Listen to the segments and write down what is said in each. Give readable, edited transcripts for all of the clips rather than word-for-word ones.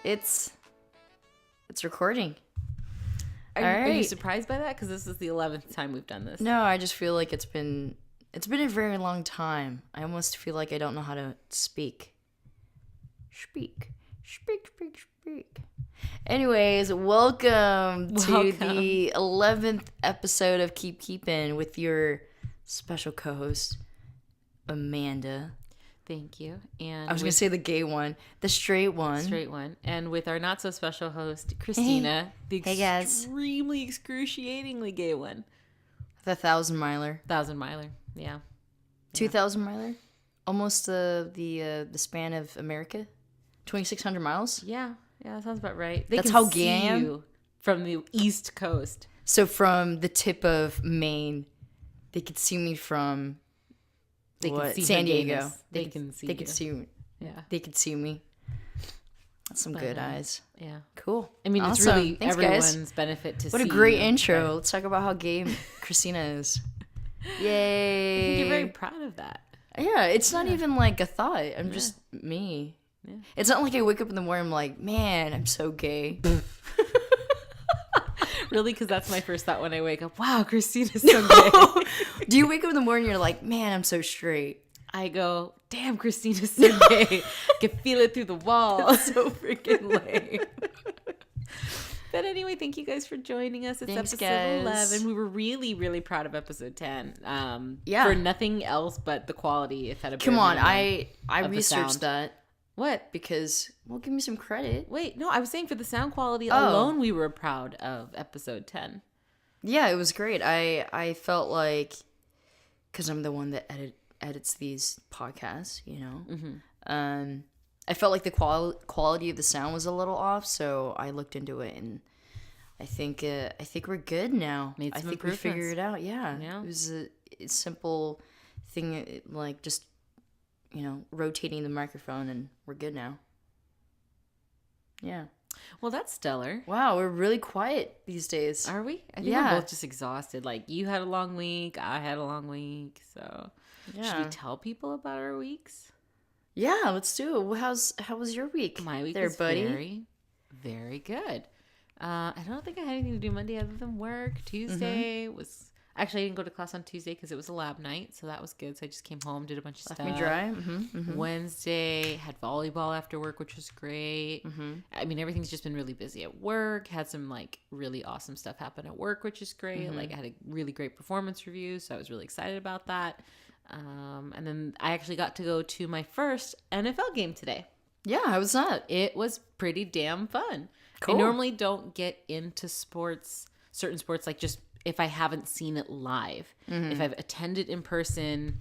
It's recording. Are you surprised by that? Because this is the 11th time we've done this. No, I just feel like it's been a very long time. I almost feel like I don't know how to speak. Speak. Anyways, welcome to the 11th episode of Keep Keepin with your special co-host, Amanda. Thank you. And I was going to say the gay one, the straight one. And with our not so special host, Christina, the extremely excruciatingly gay one. The 1,000-miler. 1,000-miler, yeah. 2,000-miler? Almost the span of America. 2,600 miles? Yeah, that sounds about right. That's how gay I am? You from the East Coast. So from the tip of Maine, they could see me from San Diego. They could see me. Yeah. They could see me. That's some good eyes. Yeah. Cool. I mean, it's awesome. really Thanks, everyone's guys. benefit to see. What a great intro. Right? Let's talk about how gay Christina is. Yay. I think you're very proud of that. Yeah, it's not even like a thought. I'm just me. Yeah. It's not like I wake up in the morning, I'm like, man, I'm so gay. Really? Because that's my first thought when I wake up. Wow, Christina's so gay. Do you wake up in the morning and you're like, man, I'm so straight? I go, damn, Christina's so gay. Can feel it through the wall. That's so freaking lame. But anyway, thank you guys for joining us. It's Thanks, episode guys. 11. We were really, really proud of episode 10. Yeah. For nothing else but the quality. If had a Come on, I researched that. What? Because, well, give me some credit. Wait, no, I was saying for the sound quality alone, we were proud of episode 10. Yeah, it was great. I felt like, because I'm the one that edits these podcasts, you know, I felt like the quality of the sound was a little off, so I looked into it, and I think we're good now. Made some I think we figured it out. Yeah. It was a simple thing, like just, you know, rotating the microphone, and we're good now. Yeah. Well, that's stellar. Wow, we're really quiet these days. Are we? I think we're both just exhausted. Like, you had a long week, I had a long week, so should we tell people about our weeks? Yeah, let's do it. How was your week? My week was buddy? Very, very good. I don't think I had anything to do Monday other than work. Tuesday was... Actually, I didn't go to class on Tuesday because it was a lab night, so that was good. So I just came home, did a bunch of stuff. Left me dry. Wednesday, had volleyball after work, which was great. I mean, everything's just been really busy at work. Had some, like, really awesome stuff happen at work, which is great. Like, I had a really great performance review, so I was really excited about that. And then I actually got to go to my first NFL game today. Yeah, how was that? It was pretty damn fun. Cool. I normally don't get into certain sports, like just if I haven't seen it live. If I've attended in person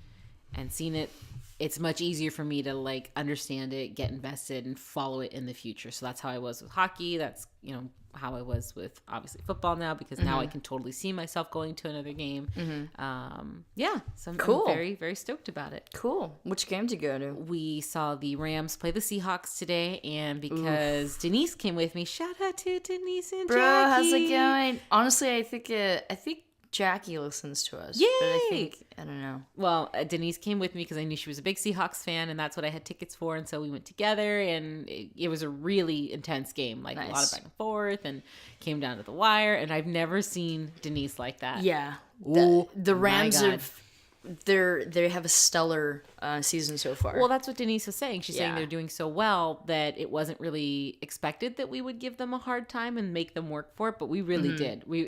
and seen it, it's much easier for me to like understand it, get invested, and follow it in the future. So that's how I was with hockey. That's, you know, how I was with obviously football now, because now I can totally see myself going to another game. So I'm very, very stoked about it. Cool. Which game did you go to? We saw the Rams play the Seahawks today, and because Denise came with me, shout out to Denise and Jackie. Bro, how's it going? Honestly, I think Jackie listens to us. Yay! But I don't know. Well, Denise came with me because I knew she was a big Seahawks fan, and that's what I had tickets for. And so we went together, and it was a really intense game, like a lot of back and forth, and came down to the wire. And I've never seen Denise like that. Yeah, the Rams they have a stellar season so far. Well, that's what Denise was saying. She's saying they're doing so well that it wasn't really expected that we would give them a hard time and make them work for it, but we really did. We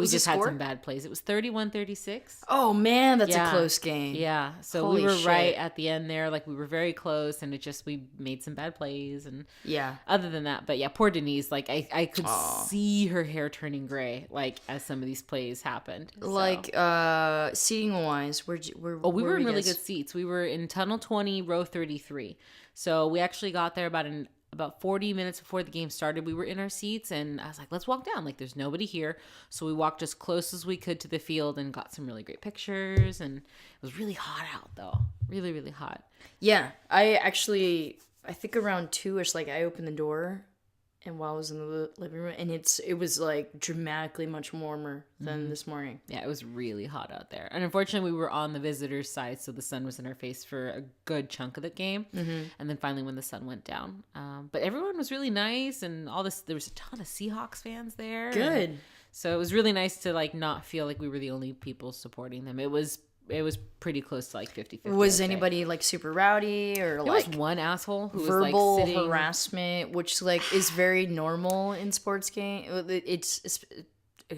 just had some bad plays. It was 31-36. Oh, man, that's a close game. Yeah. So Holy we were shit. right at the end there. Like, we were very close, and we made some bad plays. And other than that, but yeah, poor Denise. Like, I could see her hair turning gray, like, as some of these plays happened. So. Like, seating-wise, we were in really good seats. We were in Tunnel 20, row 33. So we actually got there about 40 minutes before the game started. We were in our seats, and I was like, let's walk down. Like, there's nobody here. So we walked as close as we could to the field and got some really great pictures. And it was really hot out, though. Really, really hot. Yeah. I think around 2-ish, like, I opened the door And while I was in the living room, and it was like dramatically much warmer than this morning. Yeah, it was really hot out there. And unfortunately, we were on the visitors' side, so the sun was in our face for a good chunk of the game. And then finally, when the sun went down. But everyone was really nice, and all this. There was a ton of Seahawks fans there. Good. So it was really nice to like not feel like we were the only people supporting them. It was pretty close to like 50-50. Was anybody like super rowdy or there like was one asshole who verbal was like sitting... harassment, which like is very normal in sports game. It's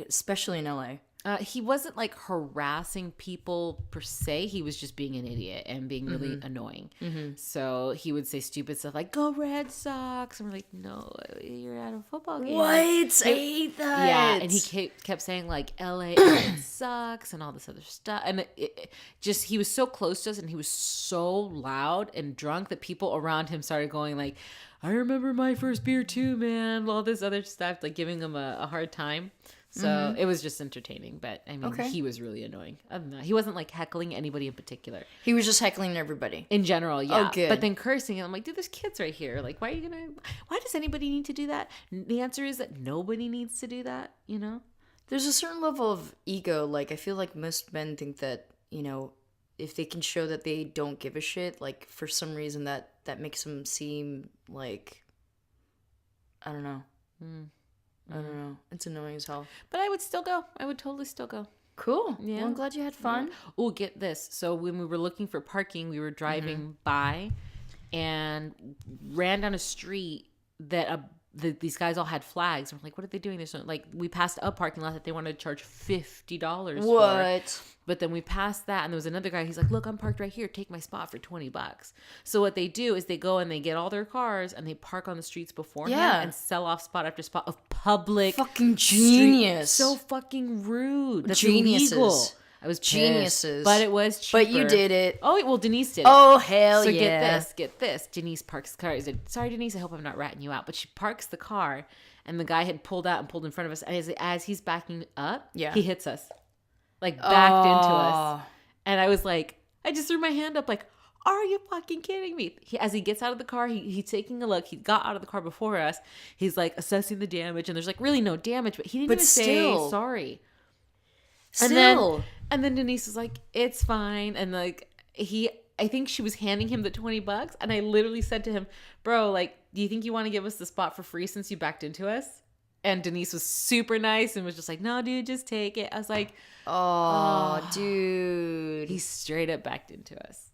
especially in LA. He wasn't like harassing people per se. He was just being an idiot and being really annoying. So he would say stupid stuff like "Go Red Sox," and we're like, "No, you're at a football game." What? I hate that. Yeah, and he kept saying like "LA sucks" and all this other stuff. And it just he was so close to us, and he was so loud and drunk that people around him started going like, "I remember my first beer too, man." All this other stuff, like giving him a hard time. So it was just entertaining, but I mean, he was really annoying. Other than that, he wasn't like heckling anybody in particular. He was just heckling everybody. In general, yeah. Oh, good. But then cursing, and I'm like, dude, there's kids right here. Like, why does anybody need to do that? The answer is that nobody needs to do that, you know? There's a certain level of ego. Like, I feel like most men think that, you know, if they can show that they don't give a shit, like, for some reason that makes them seem like, I don't know. I don't know. It's annoying as hell. But I would still go. I would totally still go. Cool. Yeah. Well, I'm glad you had fun. Yeah. Oh, get this. So when we were looking for parking, we were driving by and ran down a street that these guys all had flags. And we're like, what are they doing? There's no, like, we passed a parking lot that they wanted to charge $50 What? for. But then we passed that, and there was another guy. He's like, look, I'm parked right here. Take my spot for $20. So what they do is they go and they get all their cars and they park on the streets beforehand and sell off spot after spot of public. Fucking genius. So fucking rude. That's Geniuses. illegal. I was pissed, geniuses. but it was cheaper. But you did it. Oh, well, Denise did it. Oh, hell so yeah. So get this. Denise parks the car. I said, sorry, Denise, I hope I'm not ratting you out. But she parks the car, and the guy had pulled out and pulled in front of us. And as he's backing up, he hits us. Like, backed into us. And I was like, I just threw my hand up like, are you fucking kidding me? As he gets out of the car, he's taking a look. He got out of the car before us. He's like assessing the damage, and there's like really no damage, but he didn't even say sorry. And then Denise was like, it's fine. And like I think she was handing him the $20, and I literally said to him, bro, like, do you think you want to give us the spot for free since you backed into us? And Denise was super nice and was just like, no, dude, just take it. I was like, oh, dude. He straight up backed into us.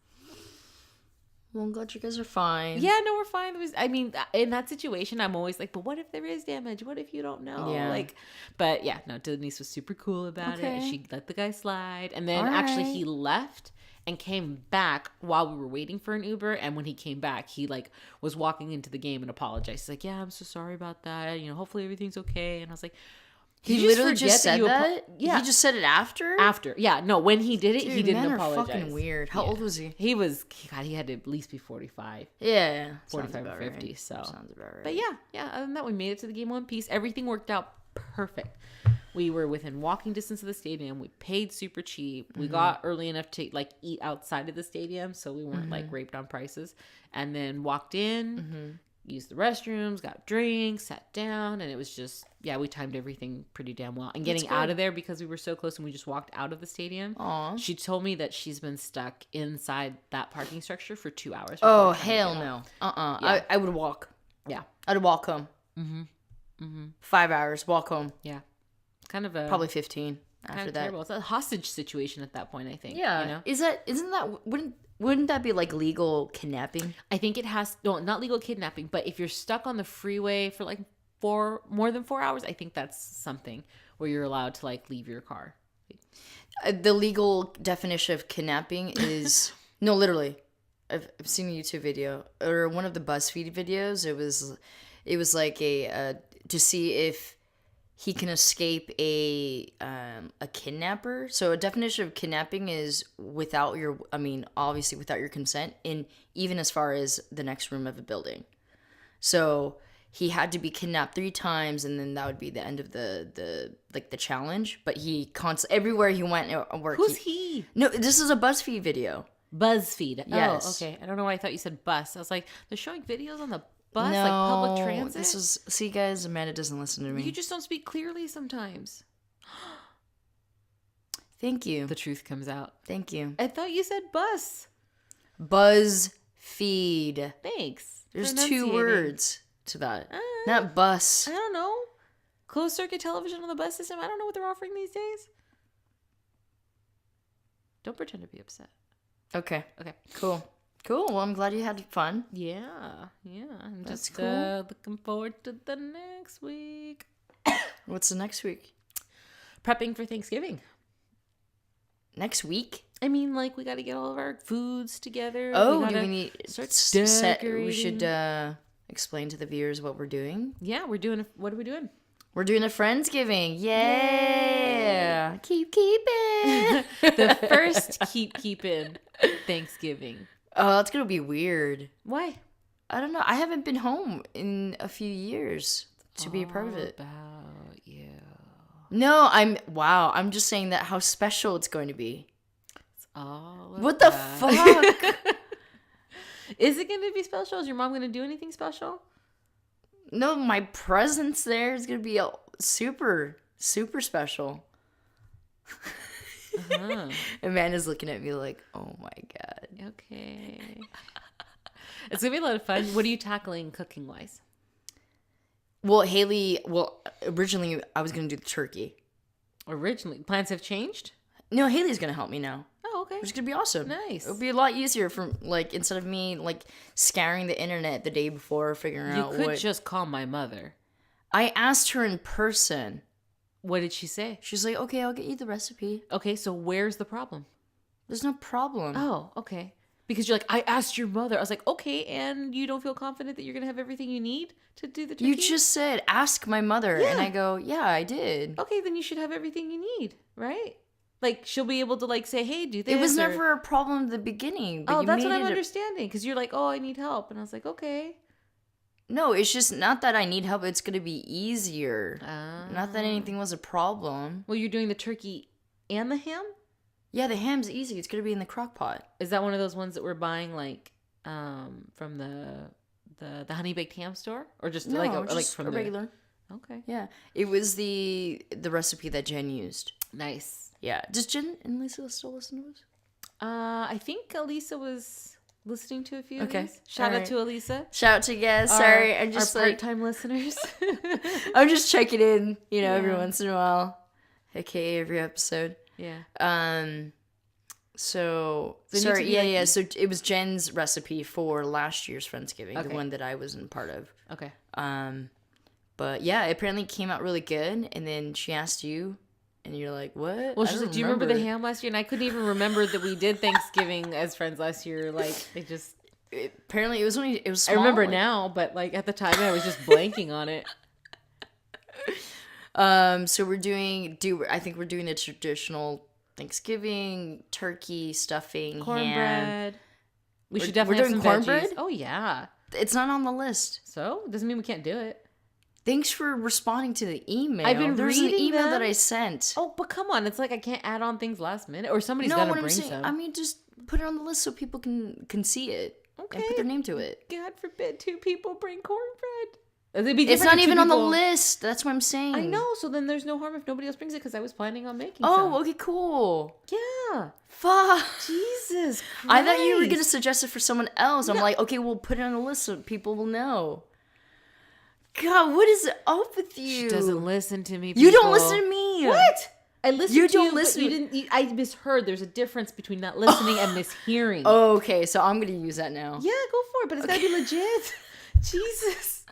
Well, I'm glad you guys are fine. Yeah, no, we're fine. I mean, in that situation, I'm always like, but what if there is damage? What if you don't know? Yeah. Like, but yeah, no, Denise was super cool about it. She let the guy slide. And then actually he left and came back while we were waiting for an Uber. And when he came back, he like was walking into the game and apologized. He's like, yeah, I'm so sorry about that. You know, hopefully everything's okay. And I was like, he literally just said that? Yeah. He just said it after? After. Yeah. No, when he did it, Dude, he didn't men apologize. Are fucking weird. How old was he? He had to at least be 45. Yeah. 45 or 50. Right. So. Sounds about right. But yeah. Other than that, we made it to the game one piece. Everything worked out perfect. We were within walking distance of the stadium. We paid super cheap. We got early enough to like eat outside of the stadium, so we weren't like raped on prices. And then walked in, used the restrooms, got drinks, sat down, and it was just we timed everything pretty damn well. And getting out of there because we were so close and we just walked out of the stadium. Aww. She told me that she's been stuck inside that parking structure for 2 hours. Oh hell no! Yeah. I would walk. Yeah, I'd walk home. 5 hours, walk home. Yeah. Kind of a probably 15 after that. Terrible. It's a hostage situation at that point, I think. Yeah. You know? Isn't that wouldn't that be like legal kidnapping? I think it has not legal kidnapping, but if you're stuck on the freeway for like more than 4 hours, I think that's something where you're allowed to like leave your car. The legal definition of kidnapping is no, literally. I've seen a YouTube video or one of the BuzzFeed videos. It was like a to see if he can escape a kidnapper. So a definition of kidnapping is obviously without your consent, in even as far as the next room of a building. So he had to be kidnapped 3 times, and then that would be the end of the challenge. But he everywhere he went at work. Who's he? No, this is a BuzzFeed video. BuzzFeed. Yes. Oh, okay. I don't know why I thought you said bus. I was like, they're showing videos on the bus, like public transit? This is, see guys, Amanda doesn't listen to me. You just don't speak clearly sometimes. Thank you. The truth comes out. Thank you. I thought you said bus. BuzzFeed. Thanks. There's 2 words to that. Not bus. I don't know. Closed circuit television on the bus system. I don't know what they're offering these days. Don't pretend to be upset. Okay. Okay. Cool. Well, I'm glad you had fun. Yeah. I'm That's just cool. looking forward to the next week. What's the next week? Prepping for Thanksgiving. Next week? I mean, like, we got to get all of our foods together. Oh, do we need start we decorating? should explain to the viewers what we're doing. Yeah, what are we doing? We're doing a Friendsgiving. Yeah. Keep keeping. The first Keep Keepin Thanksgiving. Oh, that's going to be weird. Why? I don't know. I haven't been home in a few years to be a part of it. About you. No, I'm just saying that how special it's going to be. It's all What the fuck? Is it going to be special? Is your mom going to do anything special? No, my presence there is going to be super, super special. Uh-huh. Amanda's looking at me like, oh my God. Okay. It's going to be a lot of fun. What are you tackling cooking-wise? Well, originally I was going to do the turkey. Originally. Plans have changed? No, Haley's going to help me now. Oh, okay. Which is going to be awesome. Nice. It'll be a lot easier instead of me, like, scouring the internet the day before, figuring out You could just call my mother. I asked her in person. What did she say? She's like, okay, I'll get you the recipe. Okay, so where's the problem? There's no problem. Oh, okay. Because you're like, I asked your mother. I was like, okay, and you don't feel confident that you're going to have everything you need to do the turkey? You just said, ask my mother. Yeah. And I go, yeah, I did. Okay, then you should have everything you need, right? Like, she'll be able to, like, say, hey, do this. It was never a problem at the beginning. But Oh, you that's made what I'm it understanding. Because you're like, oh, I need help. And I was like, okay. No, it's just not that I need help. It's going to be easier. Not that anything was a problem. Well, you're doing the turkey and the ham? Yeah, the ham's easy. It's going to be in the crock pot. Is that one of those ones that we're buying, like, from the Honey Baked Ham store? Or just, No, like, just from a regular. Okay. Yeah. It was the recipe that Jen used. Nice. Yeah. Does Jen and Lisa still listen to us? I think Elisa was listening to a few of Okay. these. Shout out right. to Elisa. Shout out to you guys. Sorry, I'm just our like part-time listeners. I'm just checking in, every Yeah. once in a while, aka every episode. Yeah. So They need sorry, to be So it was Jen's recipe for last year's Friendsgiving, Okay. the one that I wasn't part of. Okay. But yeah, it apparently came out really good. And then she asked you, and you're like, "What?" Well, I she's don't like, "Do you remember the ham last year?" And I couldn't even remember that we did Thanksgiving as friends last year. Like, it just. Apparently, it was I small, remember like- now, but like at the time, I was just blanking on it. So I think we're doing the traditional Thanksgiving turkey stuffing, ham. Cornbread. We should We're definitely have doing some cornbread? veggies. Oh yeah. It's not on the list. So doesn't mean we can't do it. Thanks for responding to the email. I've been There's an reading email them. that I sent. Oh, but come on, it's like I can't add on things last minute, or somebody's No, gotta what I'm bring saying, some. I mean, just put it on the list so people can see it Okay. and put their name to it. God forbid 2 people bring cornbread. It'd be It's different not if 2 even on the people- list. That's what I'm saying. I know, so then there's no harm if nobody else brings it because I was planning on making Oh, some. okay, cool. Yeah. Fuck. Jesus Christ. I thought you were gonna suggest it for someone else. I'm like, okay, we'll put it on the list so people will know. God, what is up with you? She doesn't listen to me. You don't people. listen to me. What? I listened You to don't you, listen- but you didn't. I misheard. There's a difference between not listening and mishearing. Oh, okay, so I'm gonna use that now. Yeah, go for it, but it's gotta be legit. Jesus.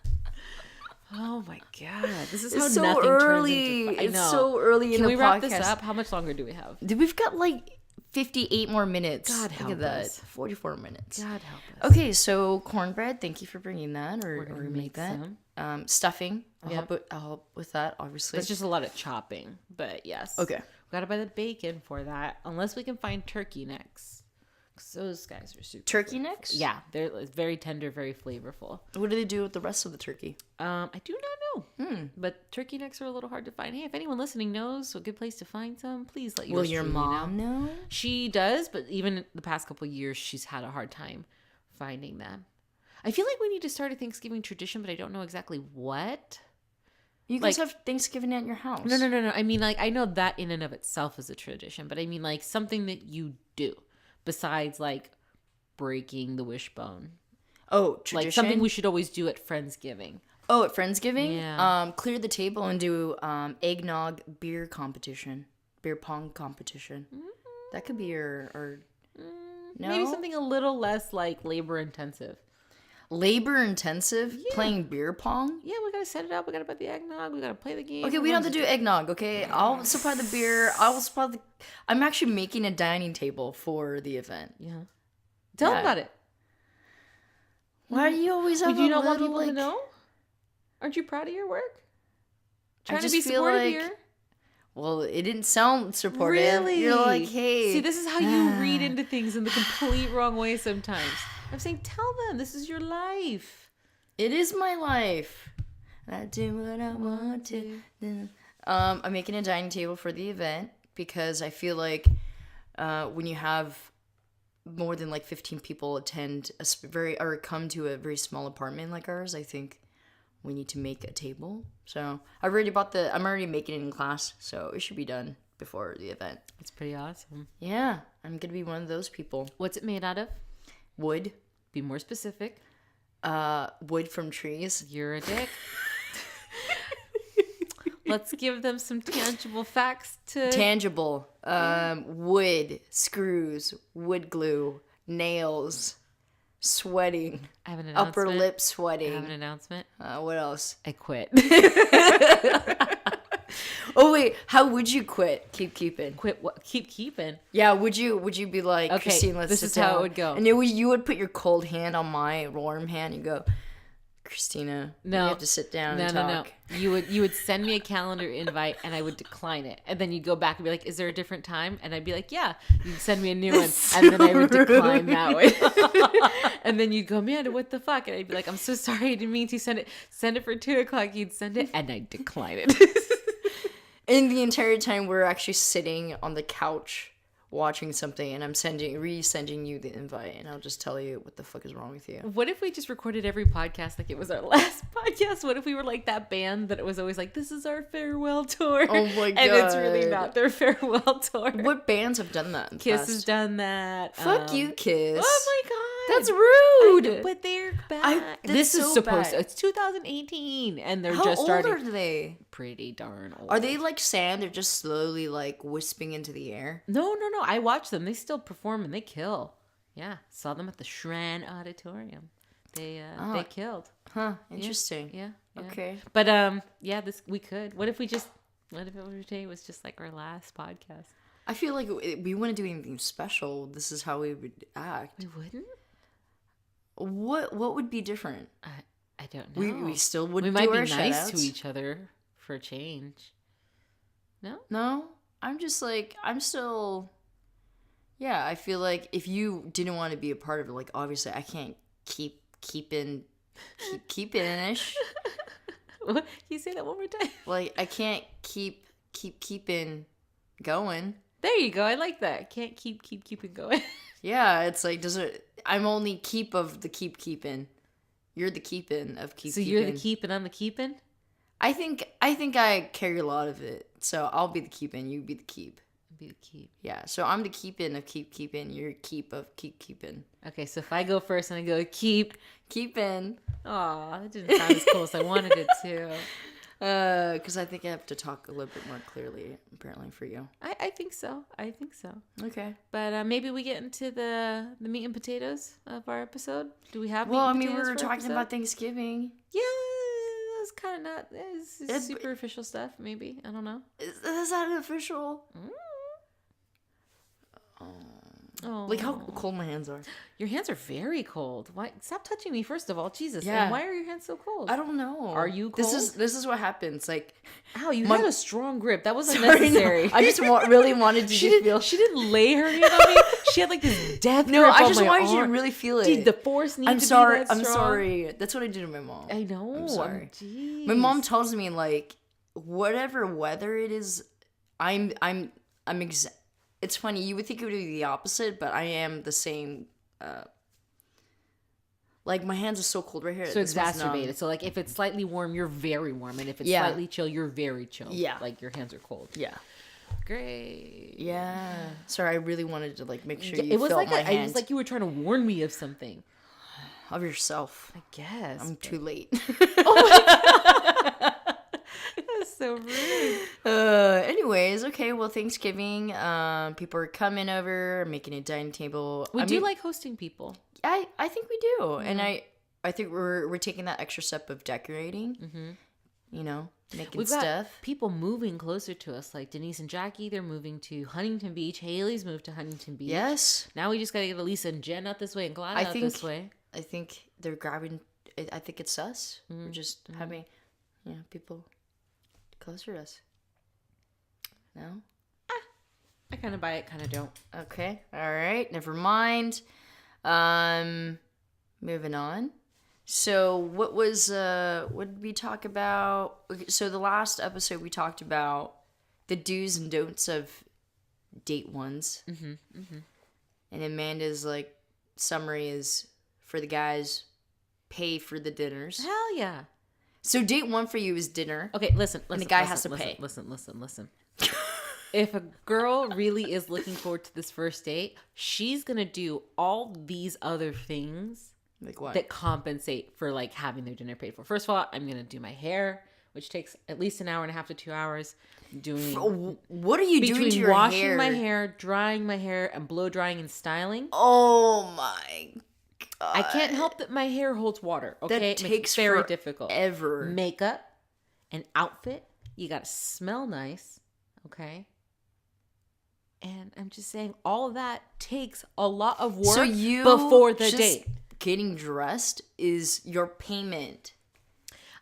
Oh my God. This is how It's so nothing early. turns into. I It's know. so early in Can the we wrap podcast. this up? How much longer do we have? Dude, we've got like 58 more minutes. God Look help at that. us. 44 minutes. God help us. Okay, so cornbread. Thank you for bringing that, or gonna make make that. some. Stuffing. I'll Yep. help with that, obviously. It's just a lot of chopping, but yes. Okay. We gotta buy the bacon for that, unless we can find turkey necks. 'Cause those guys are super. Turkey necks? Yeah, they're very tender, very flavorful. What do they do with the rest of the turkey? I do not know, but turkey necks are a little hard to find. Hey, if anyone listening knows a good place to find some, please let yours Will your truly mom know? She does, but even the past couple years, she's had a hard time finding them. I feel like we need to start a Thanksgiving tradition, but I don't know exactly what. You guys have Thanksgiving at your house. No. I mean, like, I know that in and of itself is a tradition, but I mean, like, something that you do besides, like, breaking the wishbone. Oh, tradition? Like, something we should always do at Friendsgiving. Oh, at Friendsgiving? Yeah. Clear the table and do eggnog beer competition. Beer pong competition. That could be your... No? Maybe something a little less, like, labor-intensive. Labor-intensive? Yeah. Playing beer pong? Yeah, we gotta set it up. We gotta buy the eggnog. We gotta play the game. Okay, we don't have to do eggnog, okay? I'll supply the beer. I'll supply the... I'm actually making a dining table for the event. Yeah. Tell them about it. Why do you always have Do you not want little, people to know? Aren't you proud of your work? Trying to just be feel supportive like- here. Well, it didn't sound supportive. Really? You're like, hey. See, this is how you read into things in the complete wrong way sometimes. I'm saying, tell them this is your life. It is my life. I do what I want to. I'm making a dining table for the event because I feel like when you have more than like 15 people attend or come to a very small apartment like ours, I think we need to make a table. So I'm already making it in class, so it should be done before the event. It's pretty awesome. Yeah, I'm gonna be one of those people. What's it made out of? Wood. Be more specific. Wood from trees. You're a dick. Let's give them some tangible facts to... Tangible. Wood, screws, wood glue, nails, sweating. I have an announcement. Upper lip sweating. I have an announcement. What else? I quit. Oh wait, how would you quit? Keep keeping. Quit what? Keep keeping. Yeah, would you be like, Okay, Christine, let's this sit is down. how it would go. And you would put your cold hand on my warm hand and go, Christina, we have to sit down and talk. No. You would send me a calendar invite and I would decline it. And then you'd go back and be like, is there a different time? And I'd be like, yeah. You'd send me a new one. And then I would decline that one. And then you'd go, man, what the fuck? And I'd be like, I'm so sorry. I didn't mean to send it. Send it for 2:00. You'd send it and I'd decline it. And the entire time we're actually sitting on the couch watching something, and I'm resending you the invite, and I'll just tell you what the fuck is wrong with you. What if we just recorded every podcast like it was our last podcast? What if we were like that band that it was always like, this is our farewell tour? Oh my God. And it's really not their farewell tour. What bands have done that? Kiss has done that. Fuck you, Kiss. Oh my God. That's rude. But they're back. That's This is so supposed bad. to. It's 2018, and they're How just old starting. are they? Pretty darn old. Are they like sand? They're just slowly like wisping into the air. No. I watch them. They still perform and they kill. Yeah, saw them at the Shrine Auditorium. They killed. Huh? Interesting. Yeah. Okay. But yeah, we could. What if today was just like our last podcast? I feel like we wouldn't do anything special. This is how we would act. We wouldn't. What would be different? I don't know. We still would. We do might be our nice shout-outs. to each other for a change. No. No, I'm just like I'm still. Yeah, I feel like if you didn't want to be a part of it, like obviously I can't keep keeping-ish. What? Can you say that one more time? Like I can't keeping going. There you go. I like that. Can't keep it going. Yeah, it's like I'm only keep of the keeping. You're the keepin of keep. So keepin'. you're the keep and I'm the keepin'? I think I carry a lot of it. So I'll be the keepin', you be the keep. Be the keep. Yeah. So I'm the keepin' of keep keepin'. You're keep of keep keepin'. Okay, so if I go first and I go keepin'. Aw, that didn't sound as cool as I wanted it to. Because I think I have to talk a little bit more clearly, apparently, for you. I think so. Okay. But maybe we get into the meat and potatoes of our episode. Do we have? Well, meat and we potatoes were for our talking episode? about Thanksgiving. Yeah, it's kind of not. It's superficial stuff. Maybe I don't know. Is that official? Oh, Like how cold my hands are. Your hands are very cold. Why? Stop touching me, first of all. Jesus. Yeah. And why are your hands so cold? I don't know. Are you cold? This is what happens. Like, ow, you my- had a strong grip. That wasn't Sorry, necessary. no, I just really wanted you to feel. She didn't lay her hand on me. She had like this death No, grip I on just my wanted you to arm. really feel it. Dude, the force needs I'm to sorry. be that strong. I'm sorry. That's what I did to my mom. I know. I'm sorry. Jeez. My mom tells me like, whatever weather it is, it's funny. You would think it would be the opposite, but I am the same. Like, my hands are so cold right here. So exacerbated. So, like, if it's slightly warm, you're very warm. And if it's slightly chill, you're very chill. Yeah. Like, your hands are cold. Yeah. Great. Yeah. Sorry, I really wanted to, like, make sure you it was felt like my hand. It was like you were trying to warn me of something. Of yourself. I guess. I'm too late. That's so rude. Anyways, okay, well, Thanksgiving, people are coming over, making a dining table. We do like hosting people. I think we do. Mm-hmm. And I think we're taking that extra step of decorating. Mm-hmm. You know, making We've stuff. Got people moving closer to us, like Denise and Jackie, they're moving to Huntington Beach. Haley's moved to Huntington Beach. Yes. Now we just got to get Elisa and Jen out this way and Gladys out this way. I think they're grabbing, I think it's us. Mm-hmm. We're just having, people closer to us. No? I kind of buy it, kind of don't. Okay. All right. Never mind. Moving on. So what did we talk about? So the last episode we talked about the do's and don'ts of date ones. Mm-hmm, mm-hmm. And Amanda's like summary is for the guys, pay for the dinners. Hell yeah. So date one for you is dinner. Okay, listen. And the guy has to pay. Listen. If a girl really is looking forward to this first date, she's going to do all these other things like what? That compensate for like having their dinner paid for. First of all, I'm going to do my hair, which takes at least an hour and a half to 2 hours. What are you doing to your hair? Between washing my hair, drying my hair, and blow drying and styling. Oh my God. I can't help that my hair holds water. Okay, that takes very difficult. Ever makeup, an outfit. You got to smell nice. Okay. And I'm just saying, all of that takes a lot of work before the date. Getting dressed is your payment.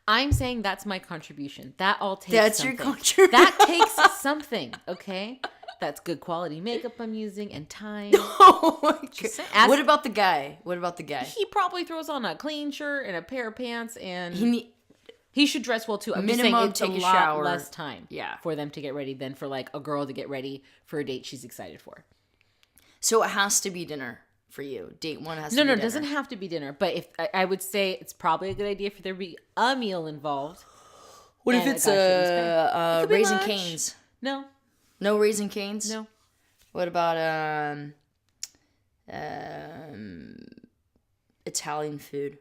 I'm saying that's my contribution. That all takes That's something. your contribution. That takes something, okay? That's good quality makeup I'm using and time. Oh my God. What about the guy? He probably throws on a clean shirt and a pair of pants, and he should dress well too. I'm minimum just saying it's a lot shower. less time Yeah. for them to get ready than for like a girl to get ready for a date she's excited for. So it has to be dinner for you. Date one has to be dinner. No, it doesn't have to be dinner. But if I would say it's probably a good idea for there to be a meal involved. What if it's Raising Cane's? No. No Raising Cane's? No. What about Italian food?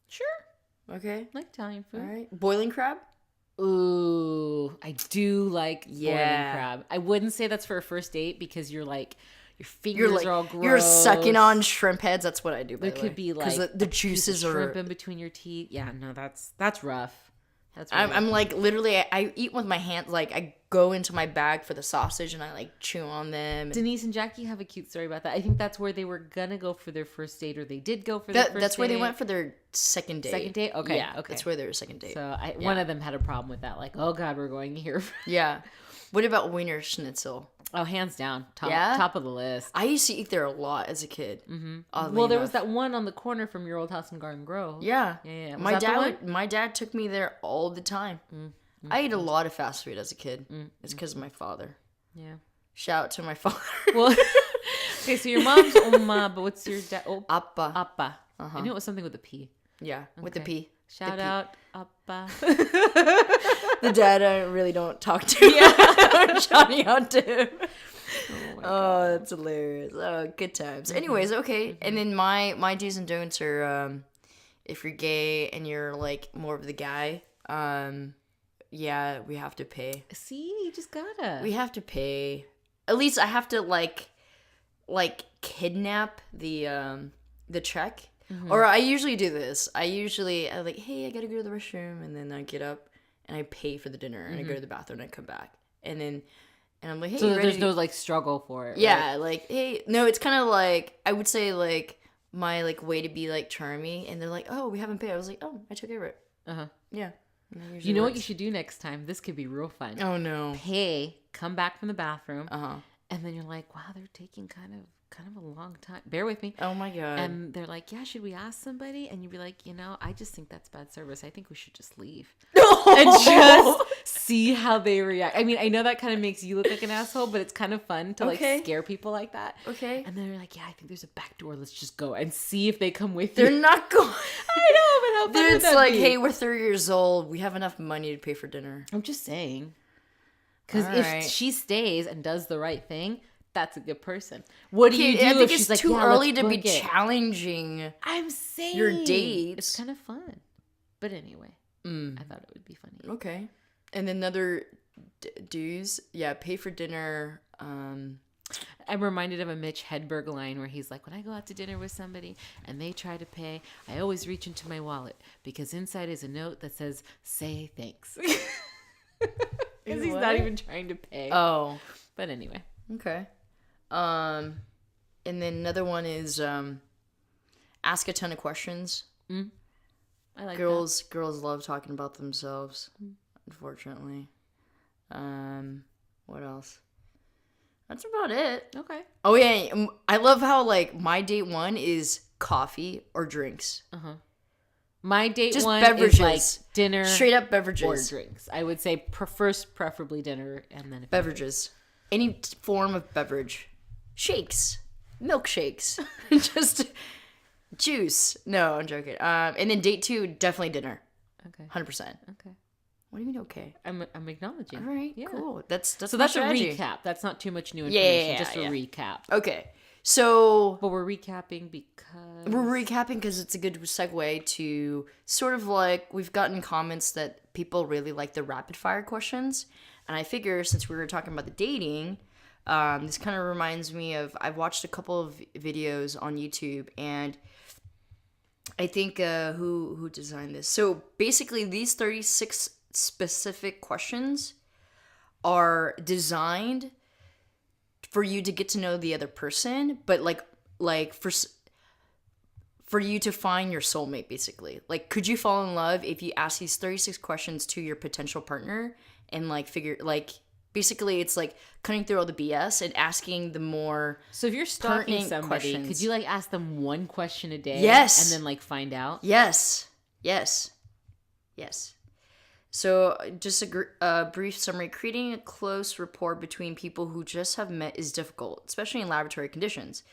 Sure. Okay. I like Italian food. All right. Boiling crab? Ooh, I do like boiling crab. I wouldn't say that's for a first date because you're like, your fingers are all gross. You're sucking on shrimp heads. That's what I do, by the way. There could be like the juices are shrimp in between your teeth. Yeah, no, that's rough. That's I'm like literally I eat with my hands. Like I go into my bag for the sausage and I like chew on them. Denise and Jackie have a cute story about that. I think that's where they were gonna go for their first date, or they did go for their first date. That's where they went for their second date. Second date? Okay. Yeah, okay. That's where their second date. So one of them had a problem with that. Like, oh God, we're going here. Yeah. What about Wiener Schnitzel? Oh, hands down. Top of the list. I used to eat there a lot as a kid. Mm-hmm. Well, there was that one on the corner from your old house in Garden Grove. Yeah. Yeah. My dad took me there all the time. Mm-hmm. I ate a lot of fast food as a kid. Mm-hmm. It's because of my father. Yeah. Shout out to my father. Well, okay, so your mom's Oma, but what's your dad? Oh, Appa. Appa. Uh-huh. I knew it was something with a P. Yeah, with the P. Shout out, Appa. The dad I really don't talk to. Yeah. I'm shouting out to him. Oh, that's hilarious. Oh, good times. Mm-hmm. Anyways, okay. Mm-hmm. And then my do's and don'ts are if you're gay and you're like more of the guy, yeah, we have to pay. See, you just gotta. We have to pay. At least I have to like kidnap the check. Mm-hmm. Or I usually do this. I'm like, hey, I gotta go to the restroom, and then I get up and I pay for the dinner, and I go to the bathroom and I come back, and I'm like, hey, so there's no like struggle for it. Yeah, right? like, hey, no, it's kind of like I would say like my like way to be like charming, and they're like, oh, we haven't paid. I was like, oh, I took care of it. Yeah. You know what you should do next time? This could be real fun. Oh no. Pay, come back from the bathroom, and then you're like, wow, they're taking kind of a long time. Bear with me. Oh my God. And they're like, yeah, should we ask somebody? And you'd be like, I just think that's bad service. I think we should just leave. No. And just see how they react. I mean, I know that kind of makes you look like an asshole, but it's kind of fun to like scare people like that. Okay. And then they're like, yeah, I think there's a back door. Let's just go and see if they come with They're you. not going. I know, but how fun would It's that like, be? hey, we're 30 years old. We have enough money to pay for dinner. I'm just saying. Because All if right. she stays and does the right thing, that's a good person. What do you do I think if it's she's like, too yeah, early let's to be book it? challenging I'm saying your dates. It's kind of fun. But anyway, I thought it would be funny. Okay. And then another dues. Yeah, pay for dinner. I'm reminded of a Mitch Hedberg line where he's like, when I go out to dinner with somebody and they try to pay, I always reach into my wallet because inside is a note that says, say thanks. Because he's not even trying to pay. Oh. But anyway. Okay. And then another one is ask a ton of questions. I like Girls love talking about themselves, unfortunately. What else? That's about it. that. Okay. Oh yeah, I love how like my date one is coffee or drinks. My date Just one beverages. is like dinner, Straight up or beverages. drinks. I would say first, preferably dinner, and then Beverages. Any form of beverage. Shakes. Milkshakes. Just juice. No, I'm joking. And then date two, definitely dinner. Okay. 100%. Okay. What do you mean okay? I'm acknowledging. All right, Yeah. cool. That's So my that's strategy. a recap. That's not too much new information. Yeah, just a yeah. recap. Okay. So But we're recapping because we're recapping because it's a good segue to sort of like we've gotten comments that people really like the rapid fire questions. And I figure since we were talking about the dating, this kind of reminds me of I've watched a couple of videos on YouTube and I think who designed this. So basically these 36 specific questions are designed for you to get to know the other person, but like for you to find your soulmate, basically. Like, could you fall in love if you ask these 36 questions to your potential partner and like figure like basically it's like cutting through all the BS and asking the more So if you're stalking pertinent somebody, questions. could you like ask them one question a day? Yes. And then like find out? Yes. So, just a brief summary. Creating a close rapport between people who just have met is difficult, especially in laboratory conditions.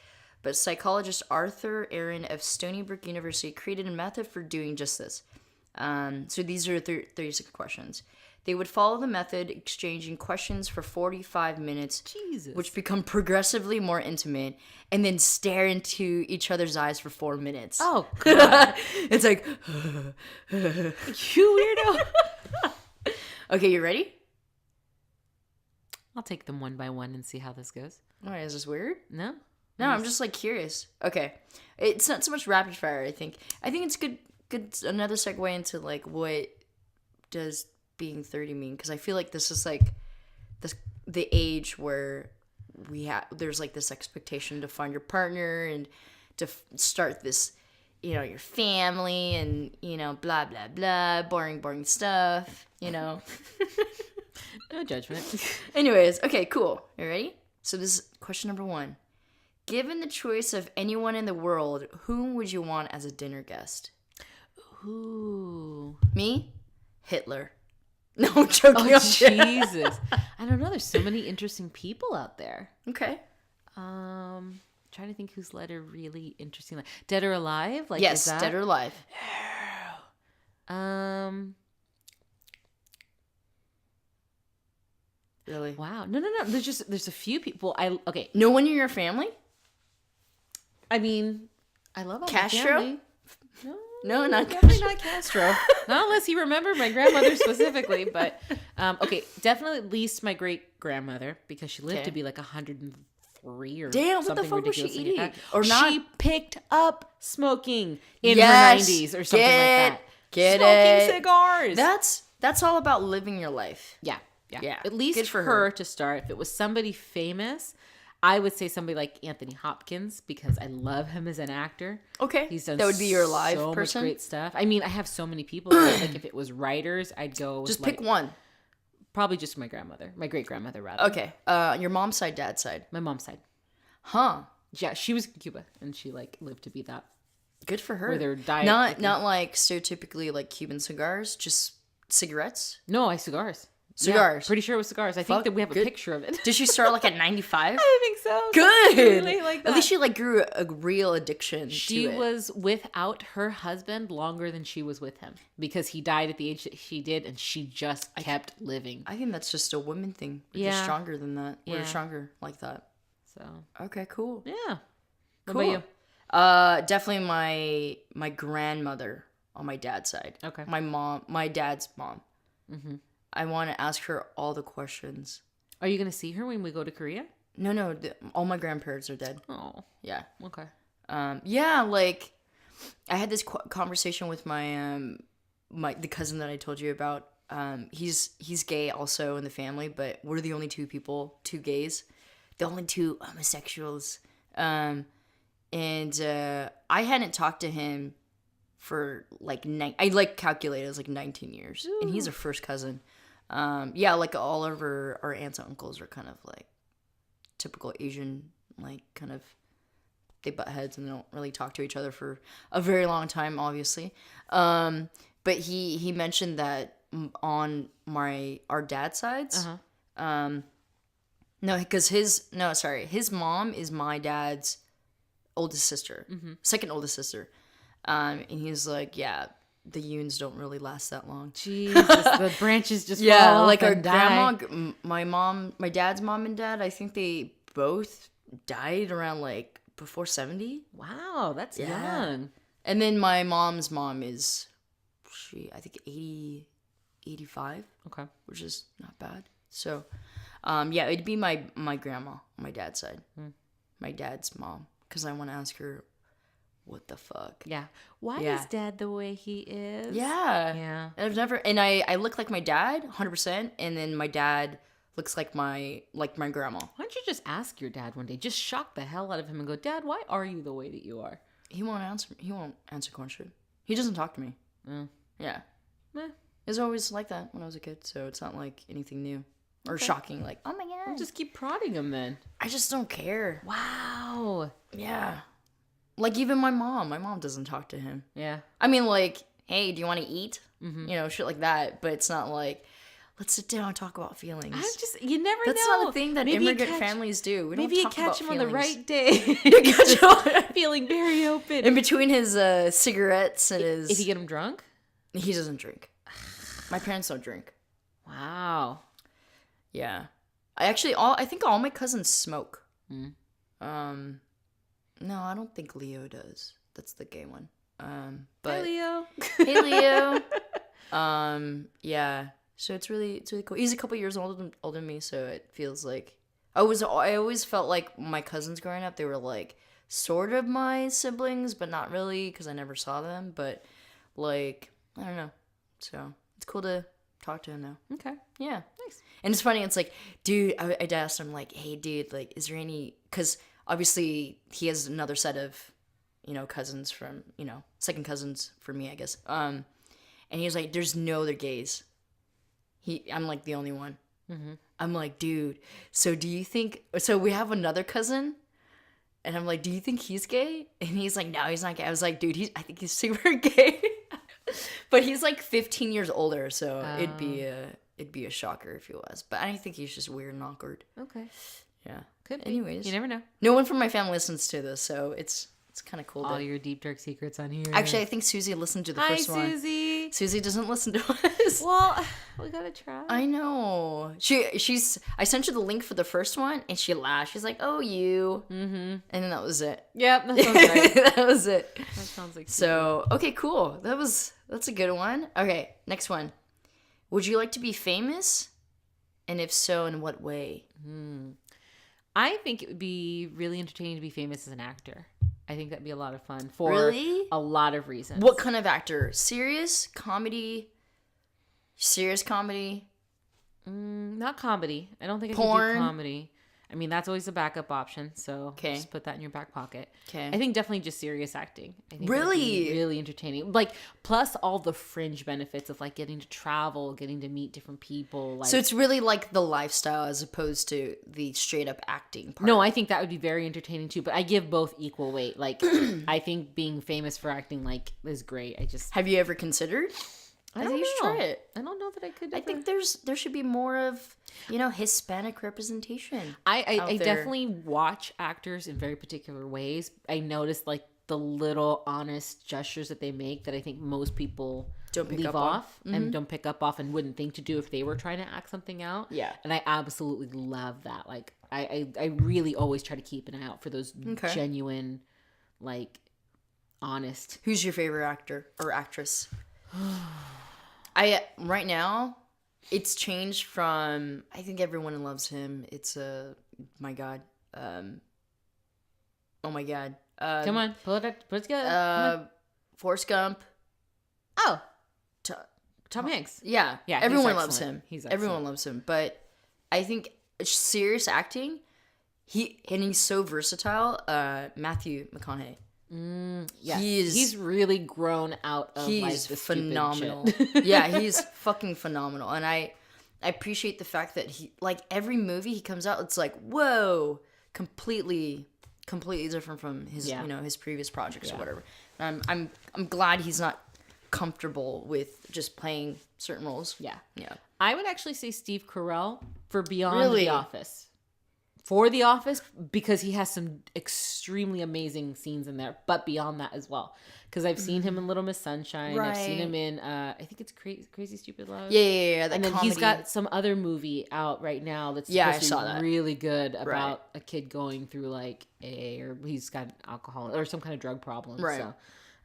But psychologist Arthur Aaron of Stony Brook University created a method for doing just this. So, these are 36 questions. They would follow the method, exchanging questions for 45 minutes, Jesus. which become progressively more intimate, and then stare into each other's eyes for 4 minutes. Oh, God. It's like, You weirdo. okay, you ready? I'll take them one by one and see how this goes. Why, is this weird? No? No, I'm just like curious. Okay, it's not so much rapid fire. I think it's good. Another segue into like what does being 30 mean? Because I feel like this is like the age where there's like this expectation to find your partner and to start this, your family and blah blah blah, boring stuff. No judgment. Anyways, okay, cool. You ready? So this is question number 1. Given the choice of anyone in the world, whom would you want as a dinner guest? Ooh. Me? Hitler. No, I'm joking. Oh, Jesus. I don't know. There's so many interesting people out there. Okay. Trying to think who's led a really interesting life. Dead or alive? Like, Yes, is that? dead or alive. Really? Wow. No. There's a few people. Okay. No one in your family? I mean, I love all Castro? my family. No, not Definitely not Castro. Not unless he remembered my grandmother specifically. But okay, definitely at least my great grandmother because she lived Okay. to be like 103 or Damn, what the something fuck was she ridiculously eating? like that. Or not? She picked up smoking in Yes, her 90s or something like that. Get Smoking it. cigars. That's all about living your life. Yeah. Yeah, At least good for her her. to start. If it was somebody famous, I would say somebody like Anthony Hopkins because I love him as an actor. Okay. He's done that would be your live so person. much great stuff. I mean, I have so many people. Like if it was writers, I'd go with Just like, pick one. Probably just my grandmother, my great grandmother rather. Okay. Your mom's side, dad's side. My mom's side. Huh. Yeah, she was in Cuba and she like lived to be that. Good for her. Where their diet not like stereotypically like Cuban cigars, just cigarettes. No, cigars. Cigars. Yeah, pretty sure it was cigars. I think that we have a picture of it. Did she start like at 95? I think so. Good. Really like that. At least she like grew a real addiction to it. She was without her husband longer than she was with him because he died at the age that she did, and she just kept living. I think that's just a women thing. We're just stronger than that. We're stronger like that. So okay, cool. Yeah. What Cool. about you? Definitely my grandmother on my dad's side. Okay. My dad's mom. Mm-hmm. I want to ask her all the questions. Are you gonna see her when we go to Korea? No, all my grandparents are dead. Oh. Yeah. Okay. Yeah, like I had this conversation with my the cousin that I told you about. He's gay also in the family, but we're the only two gays, the only two homosexuals. And I hadn't talked to him for like I like calculated it was like 19 years. Ooh. And he's a first cousin. Yeah, like all of our aunts and uncles are kind of like typical Asian, like kind of they butt heads and they don't really talk to each other for a very long time, obviously. But he mentioned that on our dad's sides. No, because his mom is my dad's oldest sister, second oldest sister. And he's like, yeah, the Yoons don't really last that long. Jesus, the branches just fall off like our and die. grandma, my dad's mom and dad, I think they both died around like before 70. Wow, that's young. And then my mom's mom is, I think 85. Okay. Which is not bad. So, yeah, it'd be my grandma on my dad's side. My dad's mom. Because I want to ask her, what the fuck? Yeah. Why is dad the way he is? Yeah. Yeah. And I look like my dad, 100%. And then my dad looks like my grandma. Why don't you just ask your dad one day? Just shock the hell out of him and go, Dad, why are you the way that you are? He won't answer question. He doesn't talk to me. Yeah. It was always like that when I was a kid, so it's not like anything new or shocking. Like, oh my god. Well, just keep prodding him then. I just don't care. Wow. Yeah. Like even my mom doesn't talk to him. Yeah. I mean, like, hey, do you want to eat? Shit like that. But it's not like, let's sit down and talk about feelings. You never know. That's not a thing that immigrant families do. We don't talk about feelings. Maybe you catch him on the right day. You catch him feeling very open. In between his cigarettes and his... If you get him drunk? He doesn't drink. My parents don't drink. Wow. Yeah. I think all my cousins smoke. No, I don't think Leo does. That's the gay one. But Hi, Leo. Hey, Leo. Yeah. So it's really cool. He's a couple years older than me, so it feels like I always felt like my cousins growing up, they were like sort of my siblings, but not really because I never saw them. But like, I don't know. So it's cool to talk to him now. Okay. Yeah. Nice. And it's funny. It's like, dude, I asked him like, hey, dude, like, is there any? Because obviously he has another set of, cousins from, second cousins for me, I guess. And he was like, there's no other gays. I'm like the only one. I'm like, dude, so do you think, so we have another cousin? And I'm like, do you think he's gay? And he's like, no, he's not gay. I was like, dude, I think he's super gay. But he's like 15 years older, so it'd be a shocker if he was. But I think he's just weird and awkward. Okay. Yeah. Could be. Anyways. You never know. No one from my family listens to this, so it's kind of cool. All your deep, dark secrets on here. Actually, I think Susie listened to the first one. Hi, Susie. Susie doesn't listen to us. Well, we gotta try. I know. I sent her the link for the first one, and she laughed. She's like, "Oh, you." And then that was it. Yep, that sounds right. That was it. That sounds like so. Okay, cool. That's a good one. Okay, next one. Would you like to be famous? And if so, in what way? I think it would be really entertaining to be famous as an actor. I think that'd be a lot of fun for a lot of reasons. What kind of actor? Serious comedy? Serious comedy? Not comedy. I don't think I Porn? could do comedy. I mean, that's always a backup option, so just put that in your back pocket. Okay. I think definitely just serious acting. I think really? Really entertaining. Like, plus all the fringe benefits of, like, getting to travel, getting to meet different people. Like, so it's really like the lifestyle as opposed to the straight up acting part. No, I think that would be very entertaining, too. But I give both equal weight. Like, I think being famous for acting, like, is great. Have you ever considered? I think you should try it. I don't know that I could. I think there should be more of, Hispanic representation. I definitely watch actors in very particular ways. I notice like the little honest gestures that they make that I think most people don't pick leave up off and don't pick up off and wouldn't think to do if they were trying to act something out. Yeah. And I absolutely love that. Like I really always try to keep an eye out for those genuine, like, honest. Who's your favorite actor or actress? Right now, it's changed from, I think everyone loves him. It's my God. Oh my God. Come on, pull it together. Forrest Gump. Oh, Tom Hanks. Yeah. Everyone loves him. Everyone loves him. But I think serious acting, he's so versatile. Matthew McConaughey. Yes. He's really grown out of he's the phenomenal. Shit. Yeah, he's fucking phenomenal. And I appreciate the fact that he, like, every movie he comes out, it's like, whoa, completely different from his his previous projects or whatever. I'm glad he's not comfortable with just playing certain roles. Yeah. I would actually say Steve Carell for Beyond the Office. For The Office, because he has some extremely amazing scenes in there, but beyond that as well. Because I've seen him in Little Miss Sunshine. Right. I've seen him in, I think it's Crazy Stupid Love. Yeah. And then he's got some other movie out right now that's supposed to be really good about a kid going through like AA, or he's got alcohol or some kind of drug problem. Right. So,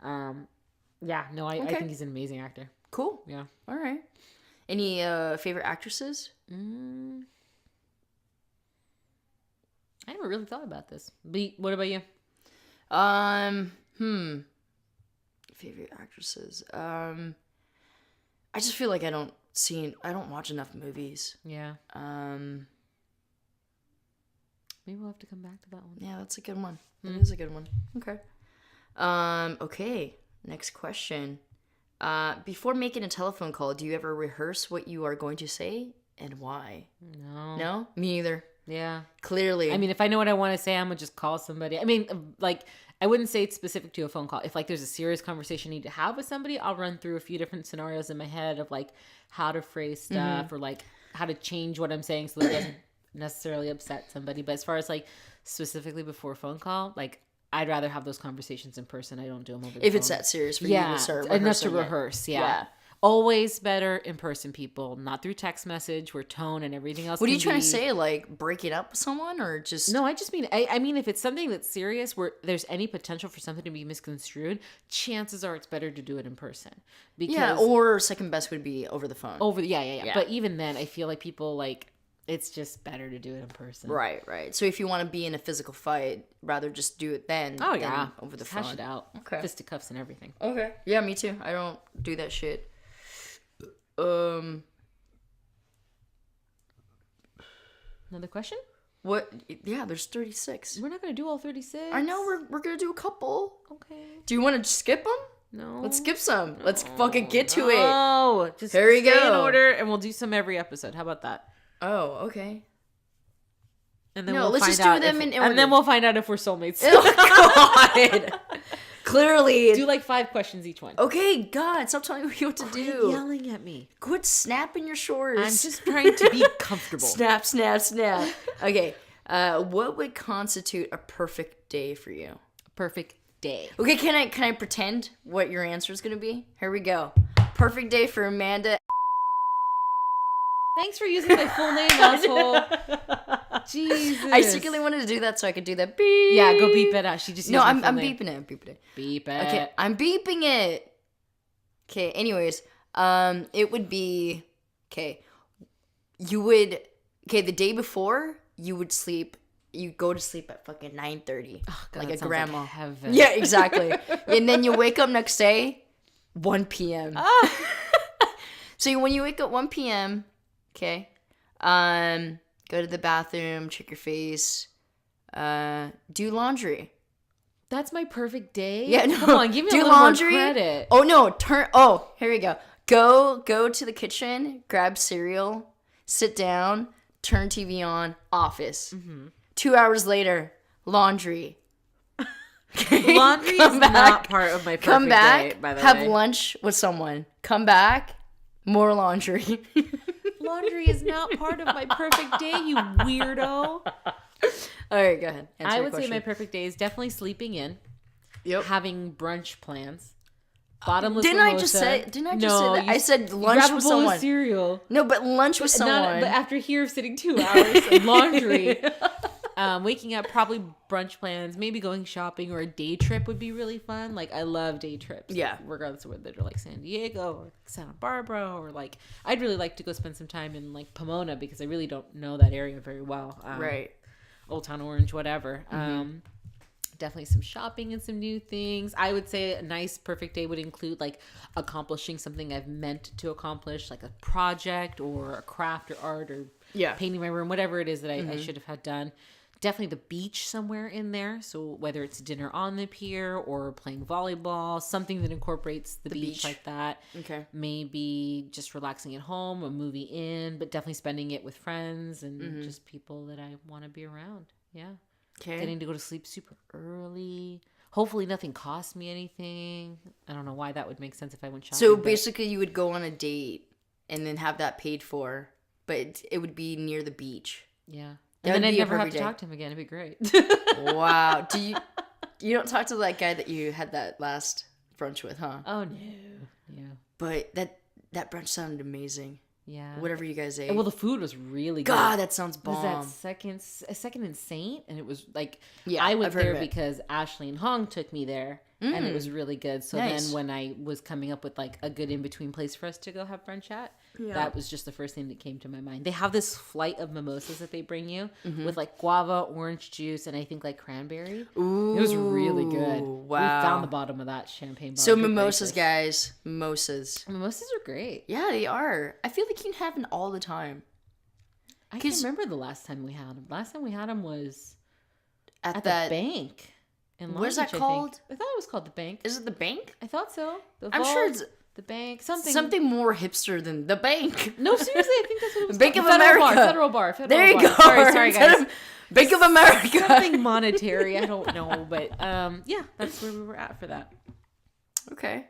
I think he's an amazing actor. Cool. Yeah. All right. Any favorite actresses? I never really thought about this. What about you? Favorite actresses. I just feel like I don't watch enough movies. Yeah. Maybe we'll have to come back to that one. Yeah, that's a good one. That is a good one. Okay. Okay. Next question. Before making a telephone call, do you ever rehearse what you are going to say and why? No. No? Me either. Yeah. Clearly. I mean, if I know what I want to say, I'm going to just call somebody. I mean, like, I wouldn't say it's specific to a phone call. If, like, there's a serious conversation I need to have with somebody, I'll run through a few different scenarios in my head of, like, how to phrase stuff or, like, how to change what I'm saying so that it doesn't necessarily upset somebody. But as far as, like, specifically before a phone call, like, I'd rather have those conversations in person. I don't do them over the phone. If it's that serious for you to start rehearsing. Enough to rehearse, yeah. Always better in person, people. Not through text message where tone and everything else. What are you trying to say? Like, break it up with someone or just... No, I just mean... I mean, if it's something that's serious where there's any potential for something to be misconstrued, chances are it's better to do it in person. Because or second best would be over the phone. Yeah. But even then, I feel like people, like... It's just better to do it in person. Right. So if you want to be in a physical fight, rather just do it then. Oh, yeah. Over the phone. Hash it out. Okay. Fisticuffs and everything. Okay. Yeah, me too. I don't do that shit. Another question? What? Yeah, there's 36. We're not going to do all 36. I know, we're going to do a couple. Okay. Do you want to skip them? No. Let's skip some. Let's fucking get to it. Oh, just here we go. In order, and we'll do some every episode. How about that? Oh, okay. And then let's just do them in order. And then we'll find out if we're soulmates. Oh, God. Clearly. Do like 5 questions each one. Okay, God, stop telling me what to do. Quit yelling at me. Quit snapping your shorts. I'm just trying to be comfortable. Snap. Okay, what would constitute a perfect day for you? A perfect day. Okay, can I pretend what your answer is going to be? Here we go. Perfect day for Amanda. Thanks for using my full name, asshole. Jesus. I secretly wanted to do that so I could do that beep. Yeah, go beep it out. She just used I'm my full name. beeping it. Beep it. Okay, I'm beeping it. Okay, anyways, it would be, the day before, you go to sleep at fucking 9:30. Oh, God, like a grandma. Like heaven. Yeah, exactly. And then you wake up next day, 1 p.m. So when you wake up 1 p.m., okay, go to the bathroom, check your face, do laundry. That's my perfect day? Yeah, no. Come on, give me a little laundry. more credit. Oh, no, here we go. Go to the kitchen, grab cereal, sit down, turn TV on, office. 2 hours later, laundry. Laundry is not part of my perfect day, by the way. Have lunch with someone. Come back, More laundry. Laundry is not part of my perfect day, you weirdo. All right, go ahead. I would say my perfect day is definitely sleeping in. Yep. Having brunch plans. Bottomless Didn't mimosa. I just say that? I said lunch grab a with bowl someone. Of cereal. No, but lunch with someone. But after here sitting 2 hours of laundry, waking up, probably brunch plans, maybe going shopping or a day trip would be really fun. Like, I love day trips. Yeah. Regardless of whether they're like San Diego or Santa Barbara or like, I'd really like to go spend some time in like Pomona because I really don't know that area very well. Right. Old Town Orange, whatever. Definitely some shopping and some new things. I would say a nice perfect day would include like accomplishing something I've meant to accomplish, like a project or a craft or art or painting my room, whatever it is that I should have had done. Definitely the beach somewhere in there. So whether it's dinner on the pier or playing volleyball, something that incorporates the beach like that. Okay. Maybe just relaxing at home, a movie in, but definitely spending it with friends and just people that I want to be around. Yeah. Okay. Getting to go to sleep super early. Hopefully nothing costs me anything. I don't know why that would make sense if I went shopping. So basically you would go on a date and then have that paid for, but it would be near the beach. Yeah. And then I'd never have to talk to him again. It'd be great. Wow. You don't talk to that guy that you had that last brunch with, huh? Oh, no. Yeah. But that brunch sounded amazing. Yeah. Whatever you guys ate. Well, the food was really good. God, that sounds bomb. Was that second and Saint? And it was like, yeah, I went there because Ashley and Hong took me there. And it was really good. So then when I was coming up with like a good in-between place for us to go have brunch at, that was just the first thing that came to my mind. They have this flight of mimosas that they bring you with like guava, orange juice, and I think like cranberry. Ooh, it was really good. Wow. We found the bottom of that champagne bottle. So mimosas, guys. Mimosas. Mimosas are great. Yeah, they are. I feel like you can have them all the time. I can't remember the last time we had them. Last time we had them was at that the bank. What is that called? I thought it was called the bank. Is it the bank? I thought so. I'm sure it's the bank. Something more hipster than the bank. No, seriously, I think that's what it was. Bank of America. Federal Bar. There you go. Sorry, guys. Bank of America. Something monetary. I don't know, but yeah, that's where we were at for that. Okay.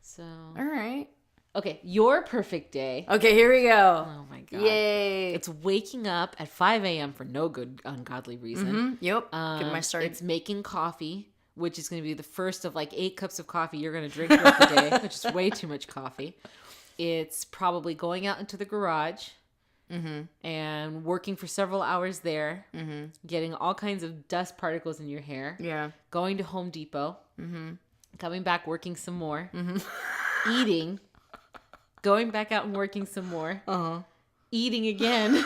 So. All right. Okay, your perfect day. Okay, here we go. Oh my god. Yay. It's waking up at 5 a.m. for no good ungodly reason. Yep. Give my start. It's making coffee, which is going to be the first of like 8 cups of coffee you're going to drink throughout the day, which is way too much coffee. It's probably going out into the garage and working for several hours there, getting all kinds of dust particles in your hair. Yeah. Going to Home Depot, coming back, working some more, eating, going back out and working some more, eating again.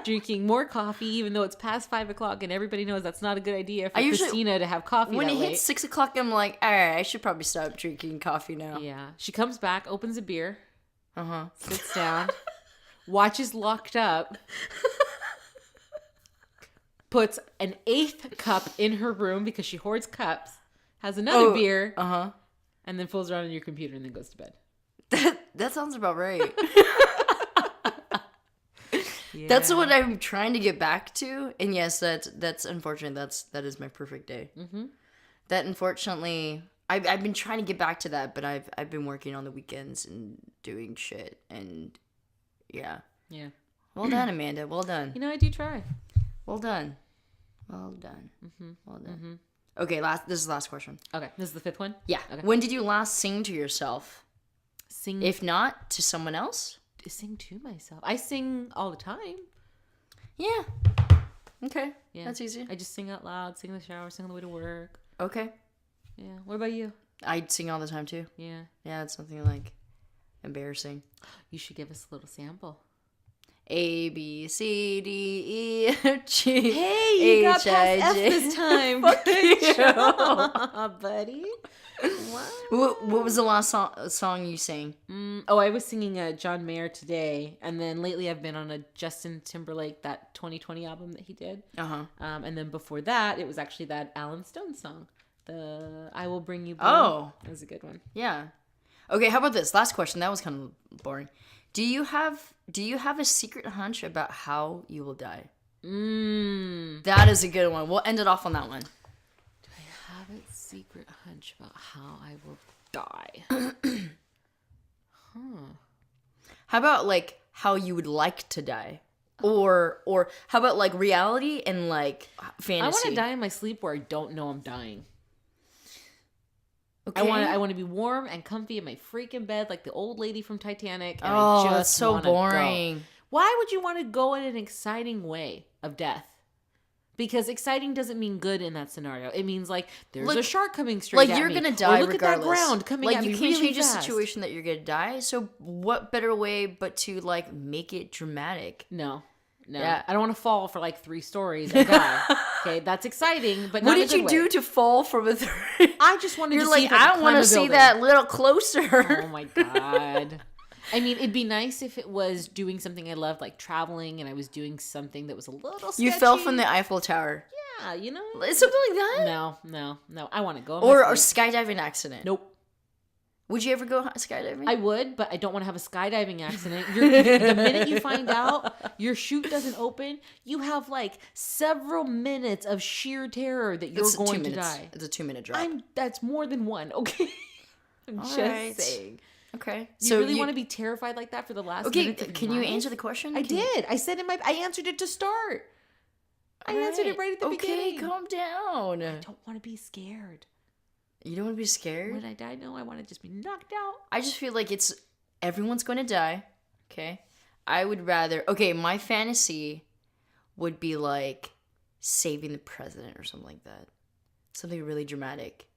Drinking more coffee, even though it's past 5 o'clock, and everybody knows that's not a good idea for Christina to have coffee. When that it late. hits 6 o'clock, I'm like, all right, I should probably stop drinking coffee now. Yeah, she comes back, opens a beer, sits down, watches Locked Up, puts an 8th cup in her room because she hoards cups, has another beer, and then fools around on your computer and then goes to bed. That sounds about right. Yeah. That's what I'm trying to get back to, and yes, that's unfortunate. That is my perfect day. That unfortunately, I've been trying to get back to that, but I've been working on the weekends and doing shit, and yeah. Well done, Amanda. Well done. You know, I do try. Well done. Well done. Well done. Okay, this is the last question. Okay, this is the 5th one. Yeah. Okay. When did you last sing to yourself? Sing, if not to someone else. Sing to myself. I sing all the time. Yeah. Okay. Yeah. That's easy. I just sing out loud, sing in the shower, sing on the way to work. Okay. Yeah. What about you? I sing all the time too. Yeah. Yeah, it's something like embarrassing. You should give us a little sample. A, B, C, D, E, F, G, hey, you got past F this time. Good job, buddy. What was the last song you sang? I was singing a John Mayer today, and then lately I've been on a Justin Timberlake, that 2020 album that he did. And then before that, it was actually that Alan Stone song, the I Will Bring You Bloom. Oh, that was a good one. Yeah. Okay, how about this last question? That was kind of boring. Do you have a secret hunch about how you will die? That is a good one. We'll end it off on that one. Do I have a secret hunch about how I will die? How about like how you would like to die? Or how about like reality and like fantasy? I want to die in my sleep where I don't know I'm dying. Okay. I want to be warm and comfy in my freaking bed like the old lady from Titanic. And Oh, I just that's so wanna boring. Go. Why would you want to go in an exciting way of death? Because exciting doesn't mean good in that scenario. It means like there's a shark coming straight at me. Like you're gonna die or look regardless. At that ground coming like at me you can't really change fast. a situation that you're gonna die. So what better way but to like make it dramatic? No. Yeah. I don't want to fall for like 3 stories and die. Okay, that's exciting, but What not did you do to fall from a third? I just wanted You're to like, see if I I could don't want climb to a see building. that little closer. Oh my god. I mean, it'd be nice if it was doing something I loved, like traveling, and I was doing something that was a little sketchy. You fell from the Eiffel Tower. Yeah, you know? Something like that? No. I want to go. Or a skydiving accident. Nope. Would you ever go skydiving? I would, but I don't want to have a skydiving accident. The minute you find out your chute doesn't open, you have like several minutes of sheer terror that you're going to die. It's a 2-minute drop. That's more than one, okay? I'm All just right. saying. Okay. So you really want to be terrified like that for the last minutes of can your you life? answer the question? I did. I said I answered it to start. I answered it right at the beginning. Okay, calm down. I don't want to be scared. You don't want to be scared? When I die, no, I want to just be knocked out. I just feel like everyone's going to die. Okay. I would rather, my fantasy would be like saving the president or something like that. Something really dramatic.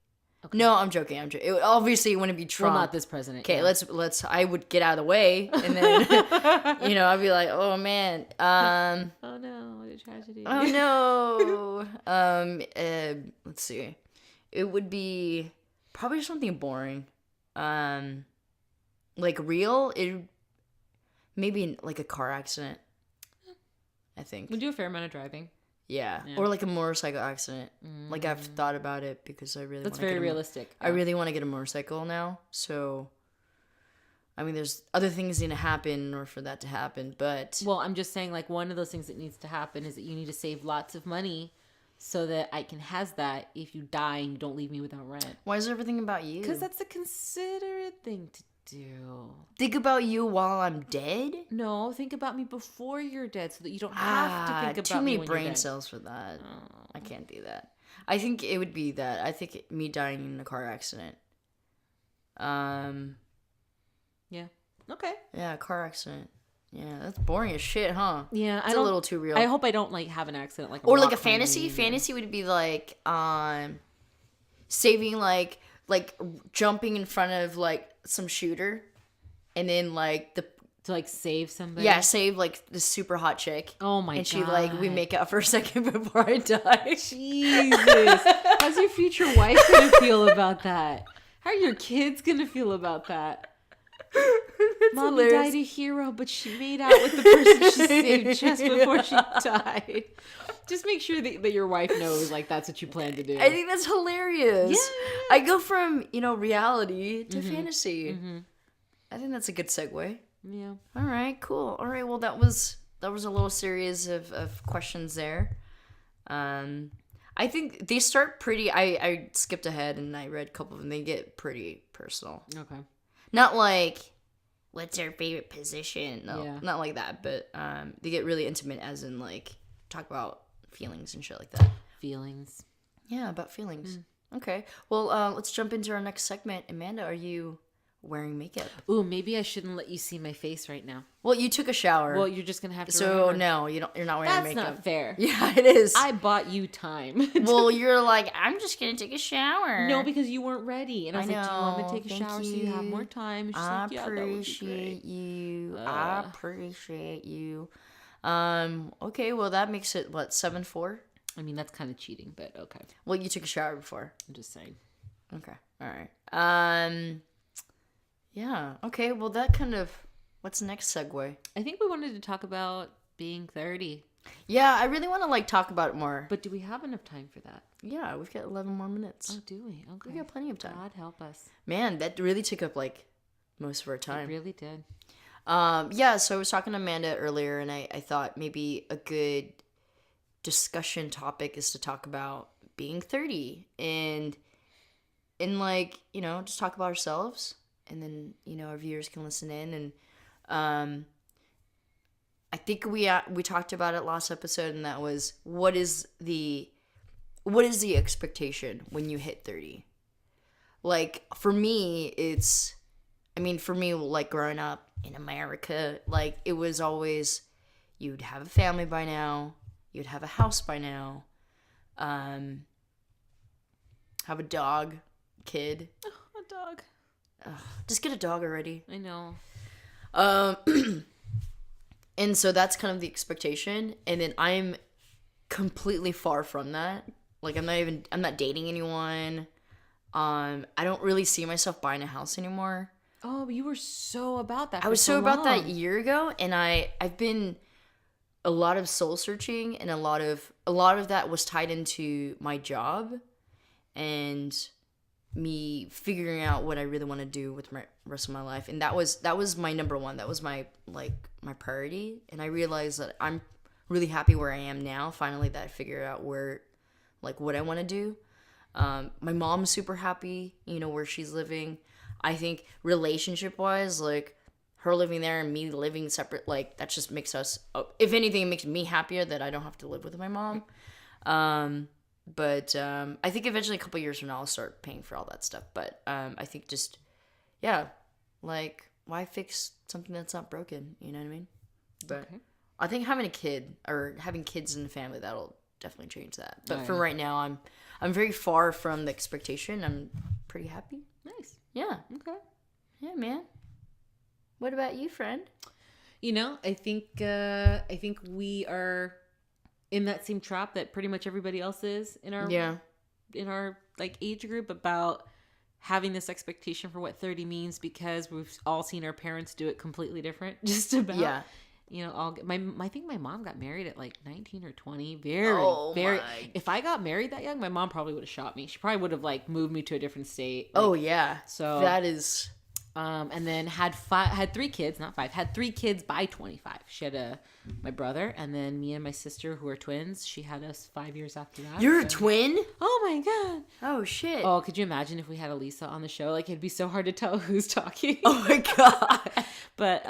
Okay. No, I'm joking. Obviously, it wouldn't be Trump. Well, not this president. Okay, yeah. let's. I would get out of the way, and then, I'd be like, oh man, oh no, what a tragedy. Oh no. Let's see. It would be probably something boring. Like real. Maybe like a car accident. I think. We do a fair amount of driving. Yeah. Or like a motorcycle accident. Like I've thought about it because I really. That's very realistic. I really want to get a motorcycle now. So, I mean, there's other things need to happen in order for that to happen. But well, I'm just saying, like one of those things that needs to happen is that you need to save lots of money so that I can has that if you die and you don't leave me without rent. Why is everything about you? Because that's a considerate thing to do. Think about you while I'm dead? No, think about me before you're dead so that you don't have to think about too me many when brain you're dead. cells for that. Oh. I can't do that. I think it would be that. I think me dying in a car accident. Yeah. Okay. Yeah, car accident. Yeah, that's boring as shit, huh? Yeah, it's a little too real. I hope I don't like have an accident like. Or like a fantasy. Fantasy would be like saving like jumping in front of like some shooter, and then like to like save somebody. Yeah, save like the super hot chick. Oh my god! And she like we make out for a second before I die. Jesus, how's your future wife gonna feel about that? How are your kids gonna feel about that? Mommy hilarious. Died a hero, but she made out with the person she saved just before she died. Just make sure that your wife knows, like, that's what you plan to do. I think that's hilarious. Yeah. I go from, reality to fantasy. Mm-hmm. I think that's a good segue. Yeah. All right, cool. All right, well, that was a little series of questions there. I think they start pretty... I skipped ahead and I read a couple of them. They get pretty personal. Okay. Not like, what's your favorite position? No, yeah. Not like that. But they get really intimate, as in, like, talk about feelings and shit like that. Feelings. Yeah, about feelings. Okay. Well, let's jump into our next segment. Amanda, are you wearing makeup? Ooh, maybe I shouldn't let you see my face right now. Well, you took a shower. Well, you're just gonna have to. So remember. No, you're not wearing makeup. That's not fair. Yeah, it is. I bought you time. Well, you're like, I'm just gonna take a shower. No, because you weren't ready, and I was like, "Do you want me to take a shower so you have more time?" And she's I like, "Yeah, appreciate you. I appreciate you. Okay. Well, that makes it what 7-4. I mean, that's kind of cheating, but okay. Well, you took a shower before. I'm just saying. Okay. All right. Yeah. Okay. Well, that kind of... What's the next segue? I think we wanted to talk about being 30. Yeah, I really want to, like, talk about it more. But do we have enough time for that? Yeah, we've got 11 more minutes. Oh, do we? Okay. We've got plenty of time. God help us. Man, that really took up, like, most of our time. It really did. Yeah, so I was talking to Amanda earlier, and I thought maybe a good discussion topic is to talk about being 30 and like, just talk about ourselves, and then, our viewers can listen in, I think we talked about it last episode, and that was what is the expectation when you hit 30? Like, for me, like, growing up in America, like, it was always, you'd have a family by now, you'd have a house by now, have a dog, kid. Oh, a dog. Just get a dog already. I know. And so that's kind of the expectation. And then I'm completely far from that. Like, I'm not dating anyone. I don't really see myself buying a house anymore. Oh, but you were so about that. I was so about that a year ago, and I've been a lot of soul searching, and a lot of that was tied into my job and me figuring out what I really want to do with my rest of my life. And that was my number one. That was my priority. And I realized that I'm really happy where I am now. Finally, that I figured out where, like, what I want to do. My mom's super happy, where she's living. I think relationship wise, like, her living there and me living separate, like, that just makes us, if anything, it makes me happier that I don't have to live with my mom. But I think eventually, a couple years from now, I'll start paying for all that stuff. But I think just, yeah, like, why fix something that's not broken? You know what I mean? But okay. I think having a kid or having kids in the family, that'll definitely change that. But for right now, I'm very far from the expectation. I'm pretty happy. Nice. Yeah. Okay. Yeah, man. What about you, friend? I think we are in that same trap that pretty much everybody else is in our like age group, about having this expectation for what 30 means, because we've all seen our parents do it completely different. Just about. Yeah. I think my mom got married at like 19 or 20. Very. If I got married that young, my mom probably would have shot me. She probably would have like moved me to a different state. Like, oh yeah. So that is. And then had 3 kids, not 5. Had 3 kids by 25. She had my brother, and then me and my sister, who are twins. She had us 5 years after that. You're a twin? Oh my god. Oh shit. Oh, could you imagine if we had Elisa on the show? Like, it'd be so hard to tell who's talking. Oh my god. But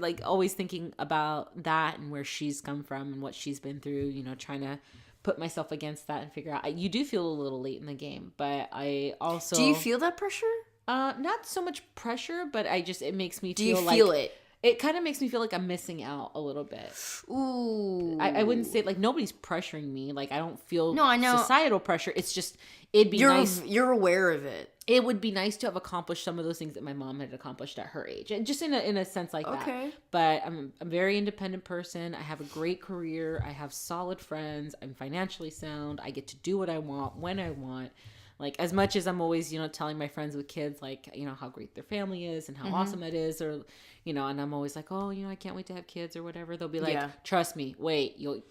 like, always thinking about that and where she's come from and what she's been through. Trying to put myself against that and figure out. You do feel a little late in the game, but I also. Do you feel that pressure? Not so much pressure, but it makes me feel like... Do you feel it? It kind of makes me feel like I'm missing out a little bit. Ooh. I wouldn't say, like, nobody's pressuring me. Like, I don't feel I know. Societal pressure. It's just, it'd be nice. You're aware of it. It would be nice to have accomplished some of those things that my mom had accomplished at her age. And just in a sense like that. Okay. But I'm a very independent person. I have a great career. I have solid friends. I'm financially sound. I get to do what I want when I want. Like, as much as I'm always, telling my friends with kids, like, how great their family is and how awesome it is, or, and I'm always like, oh, I can't wait to have kids or whatever. They'll be like, trust me, wait, you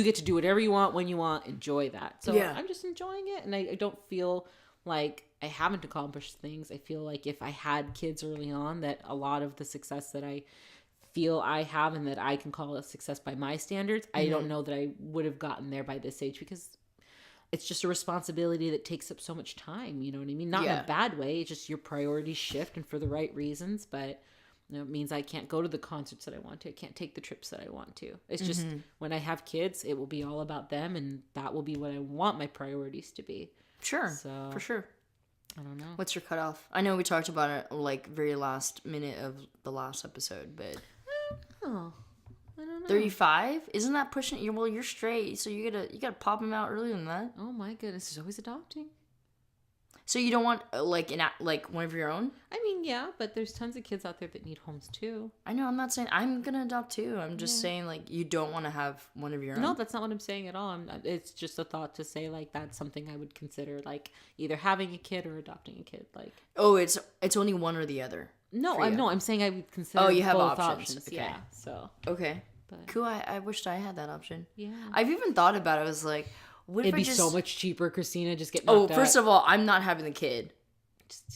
get to do whatever you want when you want. Enjoy that. So I'm just enjoying it. And I don't feel like I haven't accomplished things. I feel like if I had kids early on, that a lot of the success that I feel I have and that I can call a success by my standards, I don't know that I would have gotten there by this age, because it's just a responsibility that takes up so much time. You know what I mean? Not in a bad way. It's just your priorities shift, and for the right reasons. But it means I can't go to the concerts that I want to. I can't take the trips that I want to. It's just when I have kids, it will be all about them, and that will be what I want my priorities to be. Sure. So, for sure. I don't know. What's your cutoff? I know we talked about it like very last minute of the last episode, but I don't know. 35? Isn't that pushing you? Well, you're straight, so you gotta pop them out earlier than that. Oh my goodness, there's always adopting. So you don't want like one of your own? I mean, yeah, but there's tons of kids out there that need homes too. I know. I'm not saying I'm gonna adopt too. I'm just saying, like, you don't want to have one of your own. No, that's not what I'm saying at all. It's just a thought to say, like, that's something I would consider, like, either having a kid or adopting a kid. Like, oh, it's only one or the other. No, I'm saying I would consider. Oh, you have both options. Okay. Yeah. So okay. But, cool. I wished I had that option. Yeah. I've even thought about it. I was like, what if it'd be so much cheaper, Christina, just get knocked out. First of all, I'm not having the kid.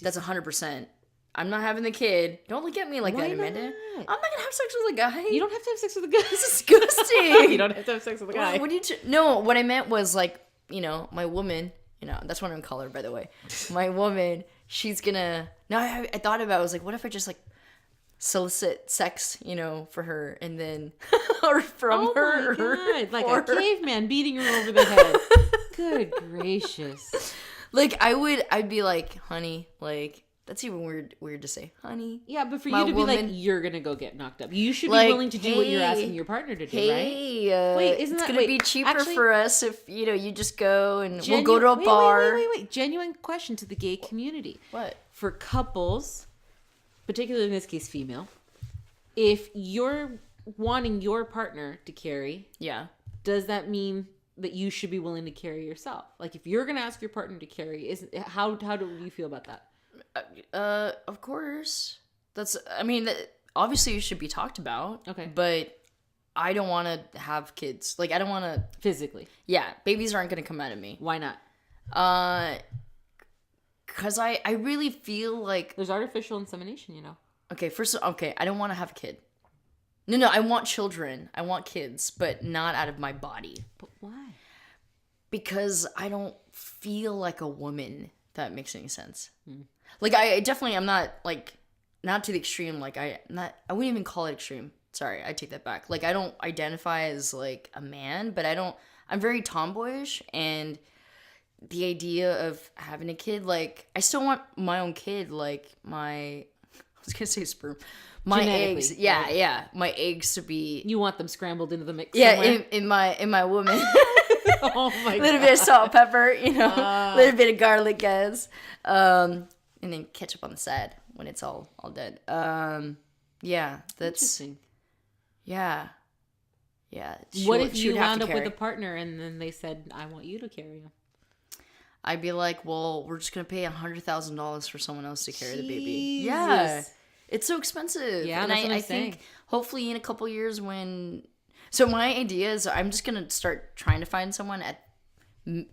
That's 100%. I'm not having the kid. Don't look at me like that, Amanda. I'm not gonna have sex with a guy. You don't have to have sex with a guy. This is disgusting. You don't have to have sex with a guy. No, what I meant was, like, my woman. That's what I'm gonna call her, by the way. My woman. She's gonna. No, I thought about it. I was like, what if I just, like, solicit sex, for her, and then or from her. Oh my God. Like a her. caveman beating her over the head. Good gracious. Like I'd be like, honey, like that's even weird to say, honey. Yeah, but for my you to woman, be like, you're gonna go get knocked up. You should like, be willing to do what you're asking your partner to do, right? Wait, isn't it's gonna be cheaper actually, for us if you just go and we'll go to a bar. Wait. Genuine question to the gay community. What? For couples, particularly in this case female, if you're wanting your partner to carry, yeah, does that mean that you should be willing to carry yourself? Like if you're gonna ask your partner to carry, how do you feel about that? Of course. Obviously it should be talked about. Okay. But I don't want to have kids. Like, I don't want to... Physically. Yeah, babies aren't going to come out of me. Why not? Because I really feel like... There's artificial insemination, Okay, I don't want to have a kid. No, I want children. I want kids, but not out of my body. But why? Because I don't feel like a woman, if that makes any sense. Like, I'm not, like, not to the extreme, like, I wouldn't even call it extreme. Sorry, I take that back. Like, I don't identify as, like, a man, but I'm very tomboyish, and the idea of having a kid, like, I still want my own kid, like, I was gonna say sperm. My eggs, yeah, my eggs to be... You want them scrambled into the mix somewhere? in my woman. Oh my God. A little bit of salt, pepper, a little bit of garlic, guys. And then ketchup on the side when it's all dead. Yeah, that's... Interesting. Yeah. What if you wound up with a partner and then they said, I want you to carry him? I'd be like, well, we're just going to pay $100,000 for someone else to carry the baby. Jesus. Yeah. It's so expensive. Yeah, and that's what I'm I saying. think hopefully in a couple years when... So my idea is I'm just going to start trying to find someone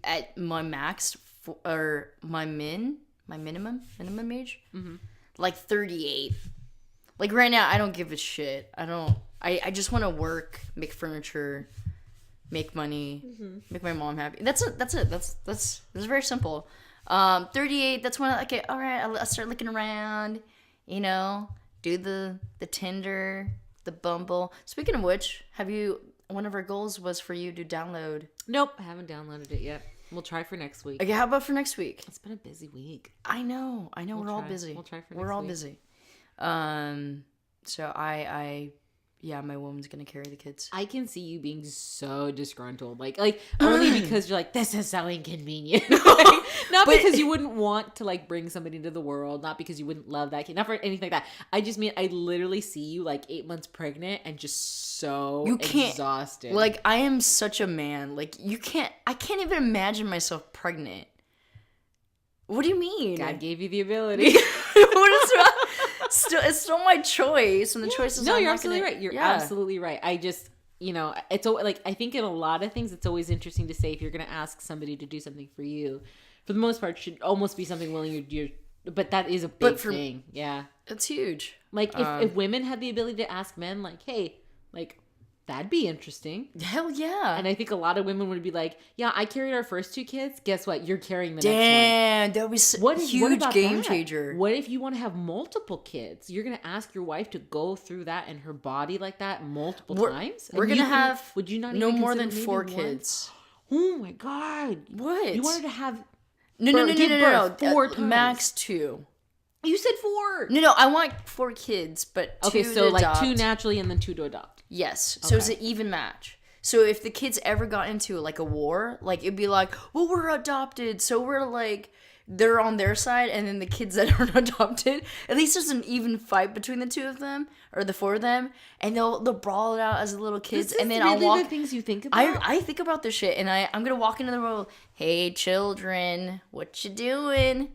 at my max or my minimum age. Mm-hmm. Like 38. Like right now, I don't give a shit. I just want to work, make furniture, make money, make my mom happy. That's it. That's very simple. 38. That's when okay, all right. I'll start looking around. Do the Tinder, the Bumble. Speaking of which, one of our goals was for you to download. Nope, I haven't downloaded it yet. We'll try for next week. Okay, how about for next week? It's been a busy week. I know. We're all busy. We'll try for next week. We're all busy. So my woman's gonna carry the kids. I can see you being so disgruntled, like only because you're like, this is so inconvenient. Not because you wouldn't want to like bring somebody into the world, not because you wouldn't love that kid, not for anything like that. I just mean I literally see you like 8 months pregnant and just so exhausted. Like I am such a man. Like I can't even imagine myself pregnant. What do you mean? God gave you the ability. What is wrong? It's still my choice, and the choice is you're absolutely right. You're absolutely right. I just, it's like I think in a lot of things, it's always interesting to say if you're going to ask somebody to do something for you, for the most part, should almost be something willing you're. But that is a big thing. Yeah, it's huge. Like if women had the ability to ask men, like, hey, like. That'd be interesting. Hell yeah. And I think a lot of women would be like, yeah, I carried our first 2 kids. Guess what? You're carrying the next one. Damn, that would be huge game changer. What if you want to have multiple kids? You're going to ask your wife to go through that in her body like that multiple times? We're going to have would you not no more than 4 kids. Oh my God. What? You wanted to have No. 4 times. Max 2. You said 4. No, I want 4 kids, but 2 okay, so like 2 naturally and then 2 to adopt. Yes. So it's an even match. So if the kids ever got into like a war, like it'd be like, well, we're adopted, so we're like they're on their side, and then the kids that aren't adopted, at least there's an even fight between the 2 of them or the 4 of them, and they'll brawl it out as little kids, and then I'll walk. The things you think about. I think about this shit, and I'm gonna walk into the room. Hey, children, what you doing?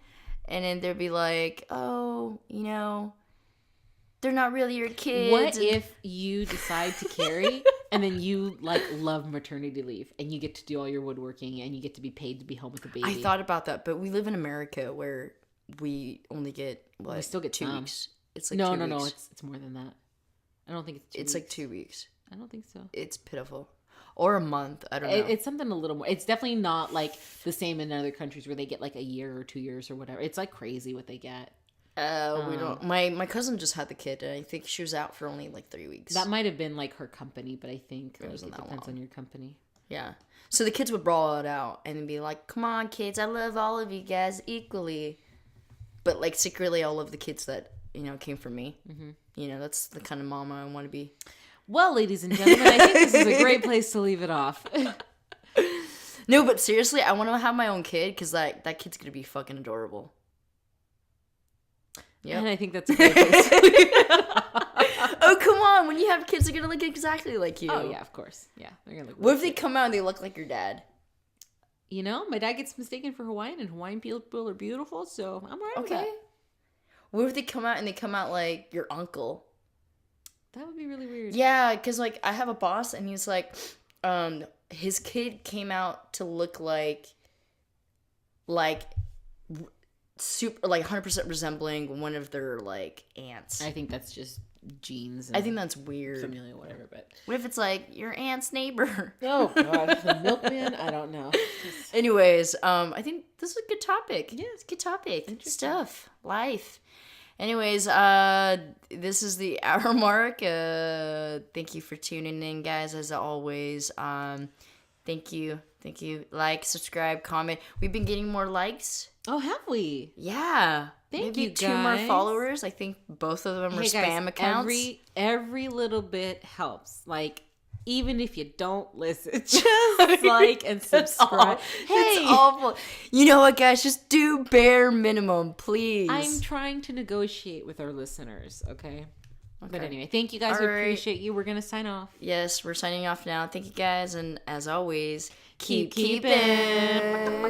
And then they'll be like, oh, they're not really your kids. What if you decide to carry and then you like love maternity leave and you get to do all your woodworking and you get to be paid to be home with the baby? I thought about that, but we live in America where we only get we still get 2 weeks. It's like no, 2 weeks. No, it's more than that. I don't think it's 2 weeks. It's like 2 weeks. I don't think so. It's pitiful. Or a month. I don't know. It's something a little more. It's definitely not like the same in other countries where they get like a year or 2 years or whatever. It's like crazy what they get. We don't. My cousin just had the kid, and I think she was out for only like 3 weeks. That might have been like her company, but I think It wasn't it that depends long. on your company. Yeah. So the kids would brawl it out and be like, "Come on, kids! I love all of you guys equally." But like secretly, I love the kids that came from me. Mm-hmm. That's the kind of mama I want to be. Well, ladies and gentlemen, I think this is a great place to leave it off. No, but seriously, I want to have my own kid because that kid's gonna be fucking adorable. Yeah, and I think that's a great place to leave it off. Oh, come on! When you have kids, they're gonna look exactly like you. Oh yeah, of course. Yeah, they're gonna look. What if they come out and they look like your dad? My dad gets mistaken for Hawaiian, and Hawaiian people are beautiful, so I'm alright with that. What if they come out like your uncle? That would be really weird. Yeah, because like I have a boss, and he's like, his kid came out to look like super, like 100% resembling one of their like aunts. I think that's just genes. I think that's weird. Familial, whatever. But what if it's like your aunt's neighbor? Oh god, the milkman. I don't know. Anyways, I think this is a good topic. Yeah, it's a good topic. Stuff, life. Anyways, this is the hour mark. Thank you for tuning in, guys. As always, thank you. Like, subscribe, comment. We've been getting more likes. Oh, have we? Yeah. Thank Maybe you, 2 more guys. followers. I think both of them are spam accounts. Every little bit helps. Like, even if you don't listen, just like and subscribe. It's awful. You know what, guys? Just do bare minimum, please. I'm trying to negotiate with our listeners, okay? But anyway, thank you guys. We appreciate you. We're going to sign off. Yes, we're signing off now. Thank you, guys. And as always, keep keepin'. keepin'.